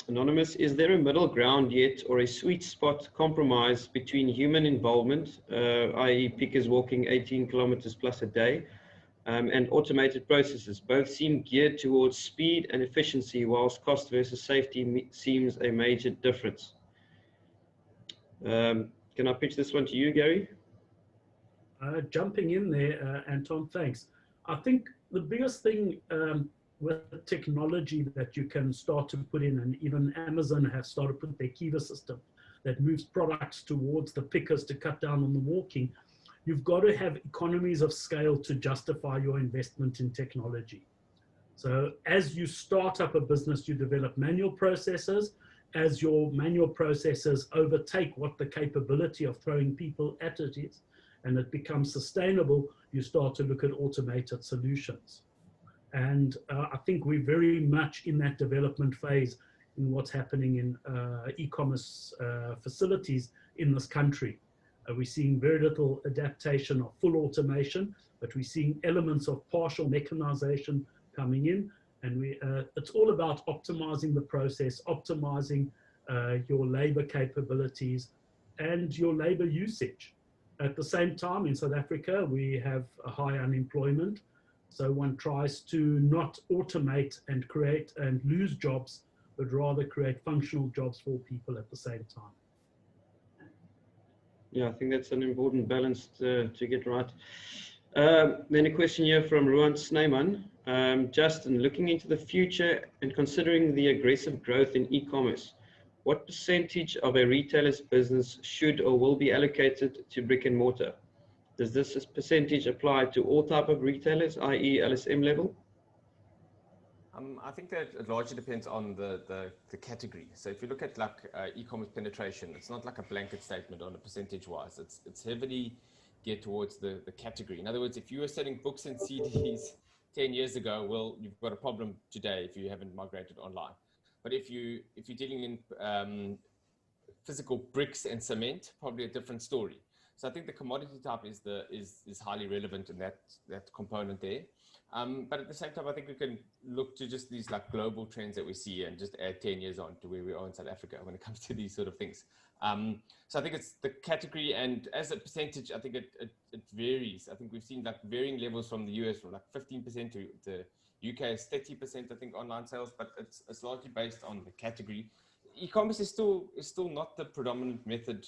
Speaker 1: Anonymous. Is there a middle ground yet or a sweet spot compromise between human involvement, i.e. pickers walking 18 kilometers plus a day, and automated processes? Both seem geared towards speed and efficiency, whilst cost versus safety seems a major difference. Can I pitch this one to you, Gary?
Speaker 2: Jumping in there, Anton, thanks. I think the biggest thing with technology that you can start to put in, and even Amazon have started to put their Kiva system that moves products towards the pickers to cut down on the walking. You've got to have economies of scale to justify your investment in technology. So as you start up a business, you develop manual processes. As your manual processes overtake what the capability of throwing people at it is, and it becomes sustainable, you start to look at automated solutions. And I think we're very much in that development phase in what's happening in e-commerce facilities in this country. We're seeing very little adaptation of full automation, but we're seeing elements of partial mechanization coming in. And it's all about optimizing the process, optimizing your labor capabilities and your labor usage. At the same time, in South Africa, we have a high unemployment. So one tries to not automate and create and lose jobs, but rather create functional jobs for people at the same time.
Speaker 1: Yeah, I think that's an important balance to get right. Then a question here from Ruan Sneyman. Justin, looking into the future and considering the aggressive growth in e-commerce, what percentage of a retailer's business should or will be allocated to brick and mortar? Does this percentage apply to all type of retailers, i.e. LSM level?
Speaker 4: I think that it largely depends on the category. So if you look at like e-commerce penetration, it's not like a blanket statement on a percentage wise. It's heavily geared towards the category. In other words, if you were selling books and CDs 10 years ago, well, you've got a problem today if you haven't migrated online. But if you're dealing in physical bricks and cement, probably a different story. So I think the commodity type is highly relevant in that component there. But at the same time, I think we can look to just these like global trends that we see and just add 10 years on to where we are in South Africa when it comes to these sort of things. So I think it's the category, and as a percentage, I think it varies. I think we've seen like varying levels from the US, from like 15% to the UK is 30%, I think, online sales, but it's largely based on the category. E-commerce is still not the predominant method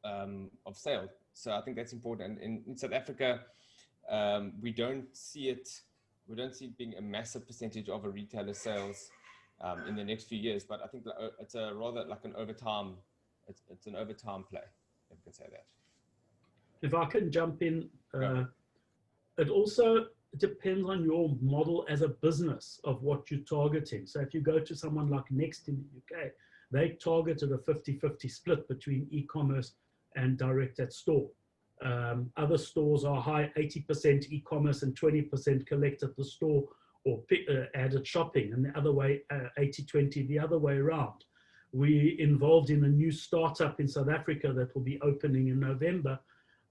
Speaker 4: of sale. So I think that's important. And in South Africa, we don't see it being a massive percentage of a retailer's sales in the next few years, but I think it's a rather like an overtime, it's an overtime play, if you can say that.
Speaker 2: If I can jump in, it also depends on your model as a business of what you're targeting. So if you go to someone like Next in the UK, they targeted a 50-50 split between e-commerce and direct at store. Other stores are high 80% e-commerce and 20% collect at the store or added shopping, and the other way, 80-20 the other way around. We involved in a new startup in South Africa that will be opening in November,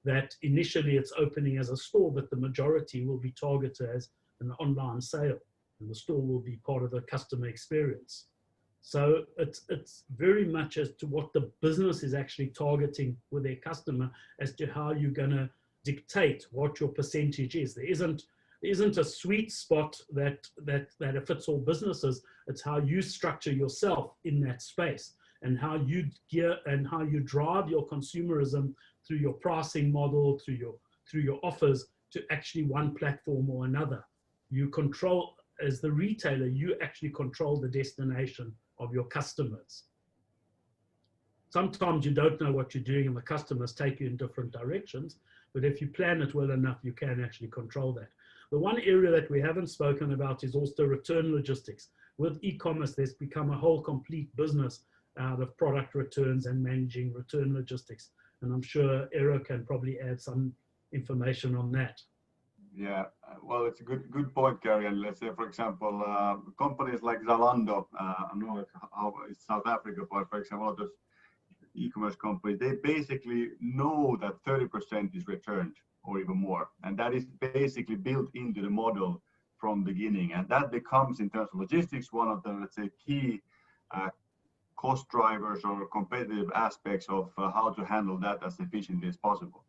Speaker 2: that initially it's opening as a store, but the majority will be targeted as an online sale, and the store will be part of the customer experience. So it's very much as to what the business is actually targeting with their customer as to how you're going to dictate what your percentage is. There isn't a sweet spot that fits all businesses. It's how you structure yourself in that space. and how you gear and how you drive your consumerism through your pricing model, through your offers to actually one platform or another. You control, as the retailer, you actually control the destination of your customers. Sometimes you don't know what you're doing and the customers take you in different directions, but if you plan it well enough, you can actually control that. The one area that we haven't spoken about is also return logistics. With e-commerce, there's become a whole complete business out of product returns and managing return logistics. And I'm sure Eero can probably add some information on that.
Speaker 5: Yeah, well, it's a good point, Gary. And let's say, for example, companies like Zalando, I know how it's South Africa, but for example, those e-commerce companies, they basically know that 30% is returned or even more. And that is basically built into the model from the beginning. And that becomes, in terms of logistics, one of the, let's say, key cost drivers or competitive aspects of how to handle that as efficiently as possible.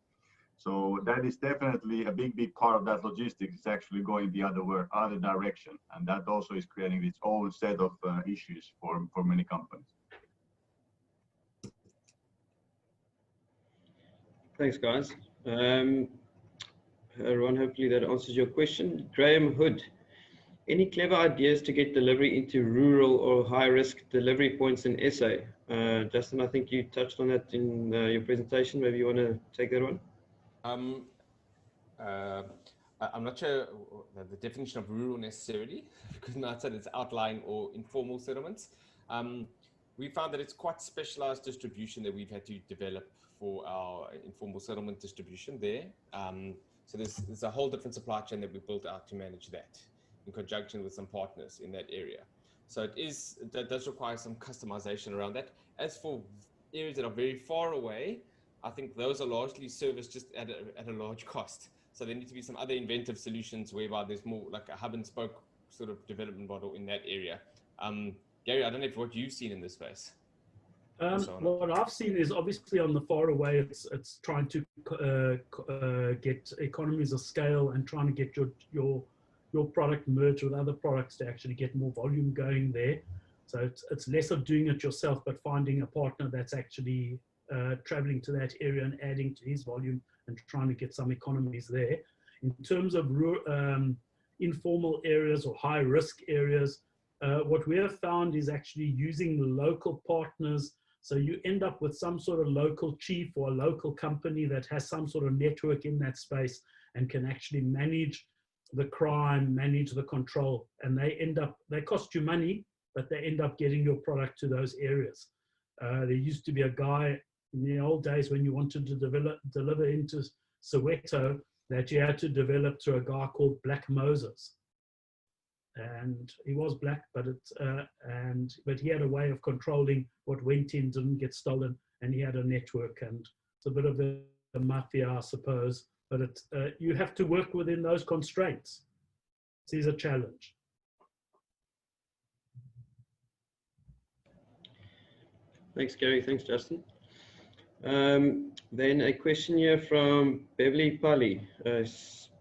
Speaker 5: So that is definitely a big part of that logistics is actually going the other direction. And that also is creating its own set of issues for many companies.
Speaker 1: Thanks, guys. Ron, hopefully that answers your question. Graham Hood, any clever ideas to get delivery into rural or high-risk delivery points in SA? Justin, I think you touched on that in your presentation. Maybe you want to take that one?
Speaker 4: I'm not sure the definition of rural necessarily, because not that it's outlying or informal settlements. We found that it's quite specialized distribution that we've had to develop for our informal settlement distribution there. So there's a whole different supply chain that we built out to manage that in conjunction with some partners in that area. So that does require some customization around that. As for areas that are very far away, I think those are largely serviced just at a large cost. So there need to be some other inventive solutions whereby there's more like a hub and spoke sort of development model in that area. Gary, I don't know what you've seen in this space.
Speaker 2: What I've seen is obviously on the far away, it's trying to get economies of scale and trying to get your product merged with other products to actually get more volume going there. So it's less of doing it yourself, but finding a partner that's actually traveling to that area and adding to his volume and trying to get some economies there. In terms of informal areas or high risk areas, what we have found is actually using local partners. So you end up with some sort of local chief or a local company that has some sort of network in that space and can actually manage the crime, manage the control, and they cost you money, but they end up getting your product to those areas. There used to be a guy in the old days when you wanted to deliver into Soweto that you had to develop through a guy called Black Moses. And he was black, but he had a way of controlling what went in, didn't get stolen, and he had a network, and it's a bit of the mafia, I suppose. But you have to work within those constraints. This is a challenge.
Speaker 1: Thanks, Gary. Thanks, Justin. Then a question here from Beverly Pali.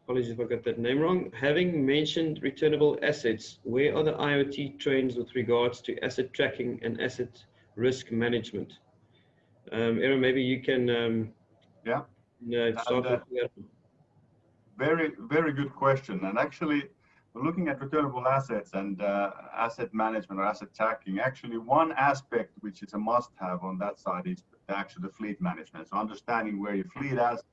Speaker 1: Apologies if I got that name wrong. Having mentioned returnable assets, where are the IoT trends with regards to asset tracking and asset risk management? Eero, maybe you can start with that.
Speaker 5: Very good question. And actually, we're looking at returnable assets and asset management or asset tracking. Actually, one aspect which is a must-have on that side is actually the fleet management. So understanding where your fleet is.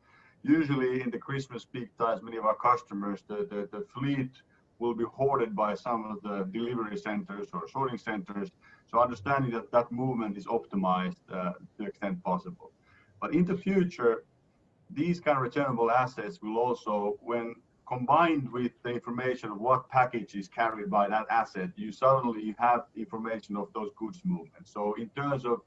Speaker 5: Usually in the Christmas peak times, many of our customers, the fleet will be hoarded by some of the delivery centers or sorting centers. So understanding that movement is optimized to the extent possible. But in the future, these kind of returnable assets will also, when combined with the information of what package is carried by that asset, you suddenly have information of those goods movements. So in terms of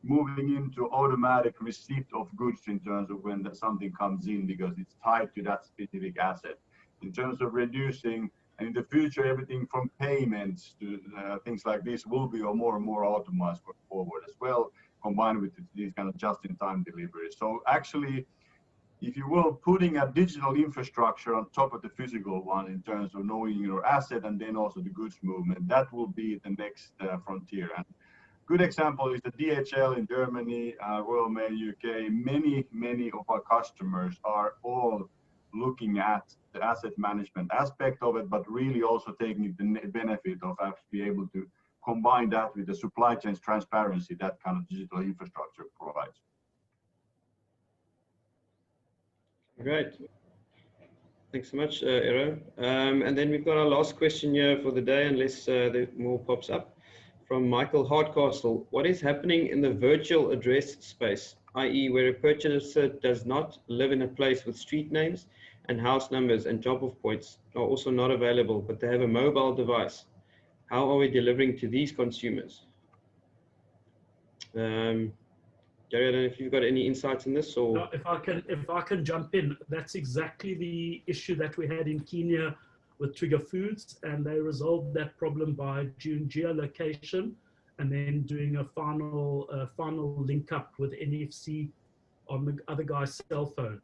Speaker 5: moving into automatic receipt of goods in terms of when something comes in because it's tied to that specific asset. In terms of reducing, and in the future, everything from payments to things like this will be more and more automated going forward as well, combined with these kind of just-in-time deliveries. So actually, if you will, putting a digital infrastructure on top of the physical one in terms of knowing your asset and then also the goods movement, that will be the next frontier. And Good example is the DHL in Germany, Royal Mail UK. Many of our customers are all looking at the asset management aspect of it, but really also taking the benefit of actually be able to combine that with the supply chain's transparency that kind of digital infrastructure provides.
Speaker 1: Great. Thanks so much, Eero. And then we've got our last question here for the day, unless there more pops up, from Michael Hardcastle. What is happening in the virtual address space, i.e. where a purchaser does not live in a place with street names and house numbers and drop-off points are also not available, but they have a mobile device? How are we delivering to these consumers? Gary, I don't know if you've got any insights in this, or
Speaker 2: no, if I can jump in, that's exactly the issue that we had in Kenya with Trigger Foods, and they resolved that problem by doing geolocation and then doing a final link up with NFC on the other guy's cell phone,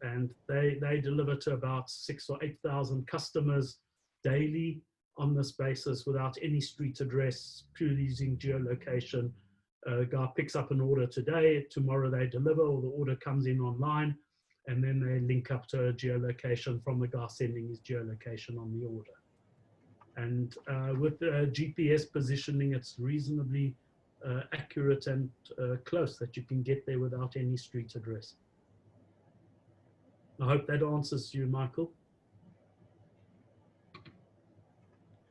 Speaker 2: and they deliver to about 6,000 or 8,000 customers daily on this basis without any street address, purely using geolocation. A guy picks up an order today, tomorrow they deliver, or the order comes in online, and then they link up to a geolocation from the guy sending his geolocation on the order. And with GPS positioning, it's reasonably accurate and close that you can get there without any street address. I hope that answers you, Michael.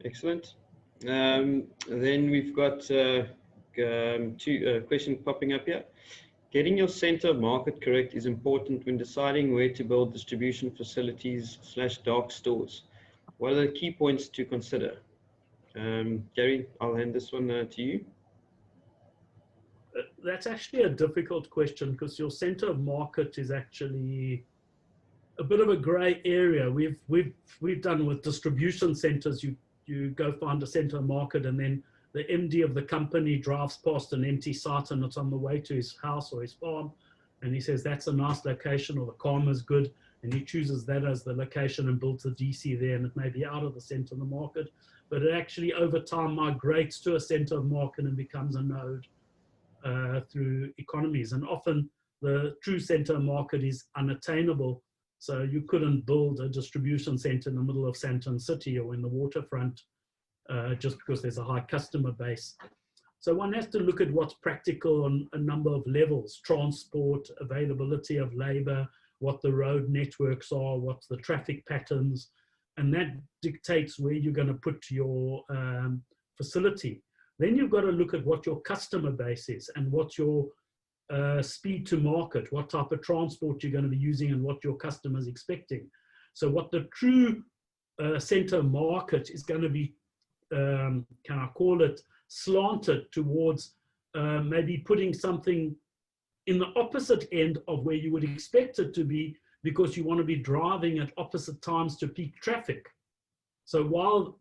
Speaker 1: excellent. Then we've got two questions popping up here. Getting your center of market correct is important when deciding where to build distribution facilities / dark stores. What are the key points to consider? Gary, I'll hand this one to you.
Speaker 2: That's actually a difficult question because your center of market is actually a bit of a gray area. We've done with distribution centers. You go find a center of market, and then the MD of the company drives past an empty site and it's on the way to his house or his farm, and he says that's a nice location, or the karma's good, and he chooses that as the location and builds a DC there, and it may be out of the center of the market, but it actually over time migrates to a center of market and becomes a node through economies. And often the true center of market is unattainable, so you couldn't build a distribution center in the middle of Santon City or in the waterfront just because there's a high customer base. So one has to look at what's practical on a number of levels: transport, availability of labor, what the road networks are, what's the traffic patterns, and that dictates where you're going to put your facility. Then you've got to look at what your customer base is and what your speed to market, what type of transport you're going to be using and what your customer's expecting. So what the true center market is going to be, can I call it, slanted towards maybe putting something in the opposite end of where you would expect it to be, because you want to be driving at opposite times to peak traffic. So while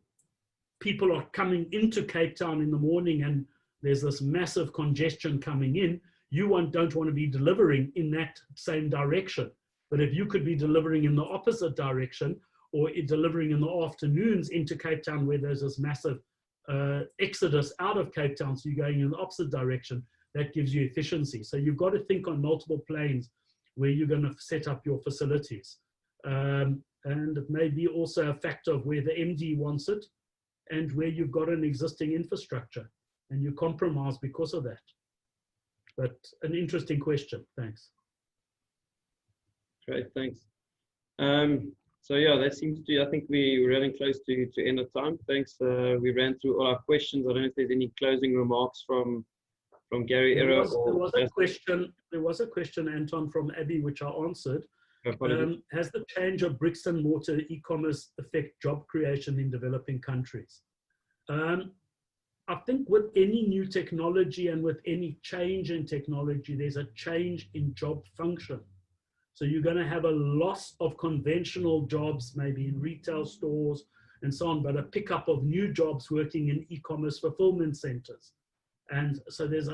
Speaker 2: people are coming into Cape Town in the morning and there's this massive congestion coming in, you don't want to be delivering in that same direction. But if you could be delivering in the opposite direction, or delivering in the afternoons into Cape Town where there's this massive exodus out of Cape Town, so you're going in the opposite direction, that gives you efficiency. So you've got to think on multiple planes where you're going to set up your facilities. And it may be also a factor of where the MD wants it and where you've got an existing infrastructure and you compromise because of that. But an interesting question. Thanks.
Speaker 1: Great, thanks. So yeah, that seems to, I think we're running close to end of time. Thanks. We ran through all our questions. I don't know if there's any closing remarks from Gary, Eero.
Speaker 2: There was a question, Anton, from Abby, which I answered. Has the change of bricks and mortar e-commerce affect job creation in developing countries? I think with any new technology and with any change in technology, there's a change in job function. So you're going to have a loss of conventional jobs, maybe in retail stores and so on, but a pickup of new jobs working in e-commerce fulfillment centers. And so there's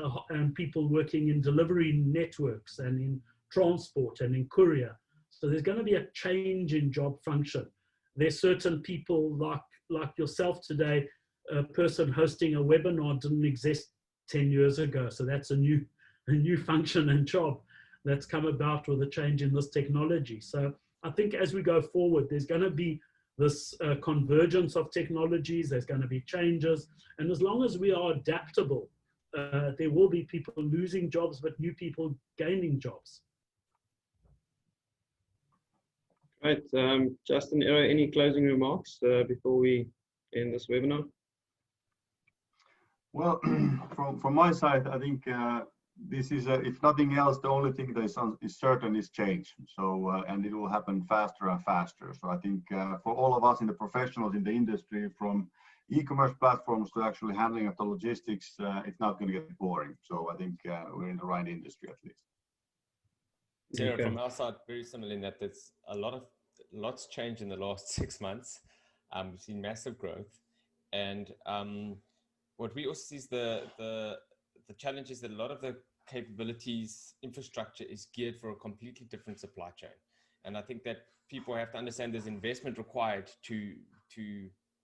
Speaker 2: people working in delivery networks and in transport and in courier. So there's going to be a change in job function. There's certain people like yourself today, a person hosting a webinar didn't 10 years ago. So that's a new function and job that's come about with a change in this technology. So I think as we go forward, there's going to be this convergence of technologies, there's going to be changes. And as long as we are adaptable, there will be people losing jobs, but new people gaining jobs.
Speaker 1: Right, Justin, Era, any closing remarks before we end this webinar?
Speaker 5: Well, from my side, I think this is, if nothing else, the only thing that is certain is change. So, and it will happen faster and faster. So I think for all of us in the professionals in the industry, from e-commerce platforms to actually handling of the logistics, it's not going to get boring. So I think we're in the right industry at least.
Speaker 4: Sarah,
Speaker 1: Okay.
Speaker 4: from our side, very similar in that there's lots changed in the last 6 months. We've seen massive growth, and what we also see is the challenge is that a lot of the capabilities infrastructure is geared for a completely different supply chain, and I think that people have to understand there's investment required to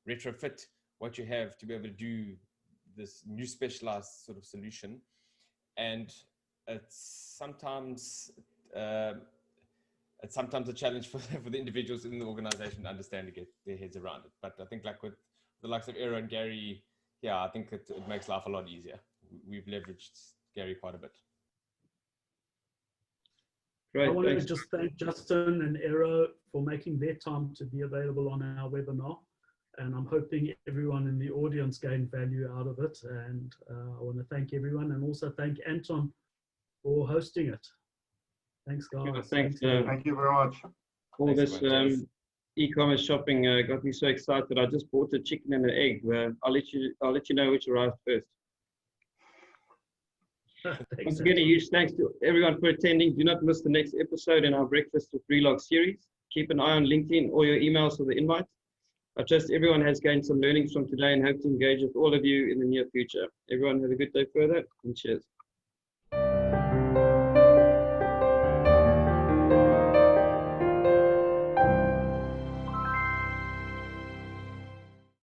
Speaker 4: retrofit what you have to be able to do this new specialized sort of solution, and it's sometimes a challenge for the individuals in the organization to understand to get their heads around it. But I think like with the likes of Era and Gary, yeah, I think it makes life a lot easier. We've leveraged Gary quite a bit.
Speaker 1: Great,
Speaker 2: I want
Speaker 1: thanks.
Speaker 2: to just thank Justin and Era for making their time to be available on our webinar. And I'm hoping everyone in the audience gained value out of it. And I want to thank everyone, and also thank Anton for hosting it. Thanks, guys.
Speaker 1: Yeah, thanks.
Speaker 5: Thank you very much.
Speaker 1: All
Speaker 4: Thanks
Speaker 1: this
Speaker 4: so much, Jess.
Speaker 1: e-commerce shopping got me so excited. I just bought a chicken and an egg. I'll let you know which arrived first.
Speaker 2: Thanks,
Speaker 1: Once again, a
Speaker 2: Anton.
Speaker 1: huge thanks to everyone for attending. Do not miss the next episode in our Breakfast with Relog series. Keep an eye on LinkedIn or your emails for the invite. I trust everyone has gained some learnings from today and hope to engage with all of you in the near future. Everyone have a good day further, and cheers.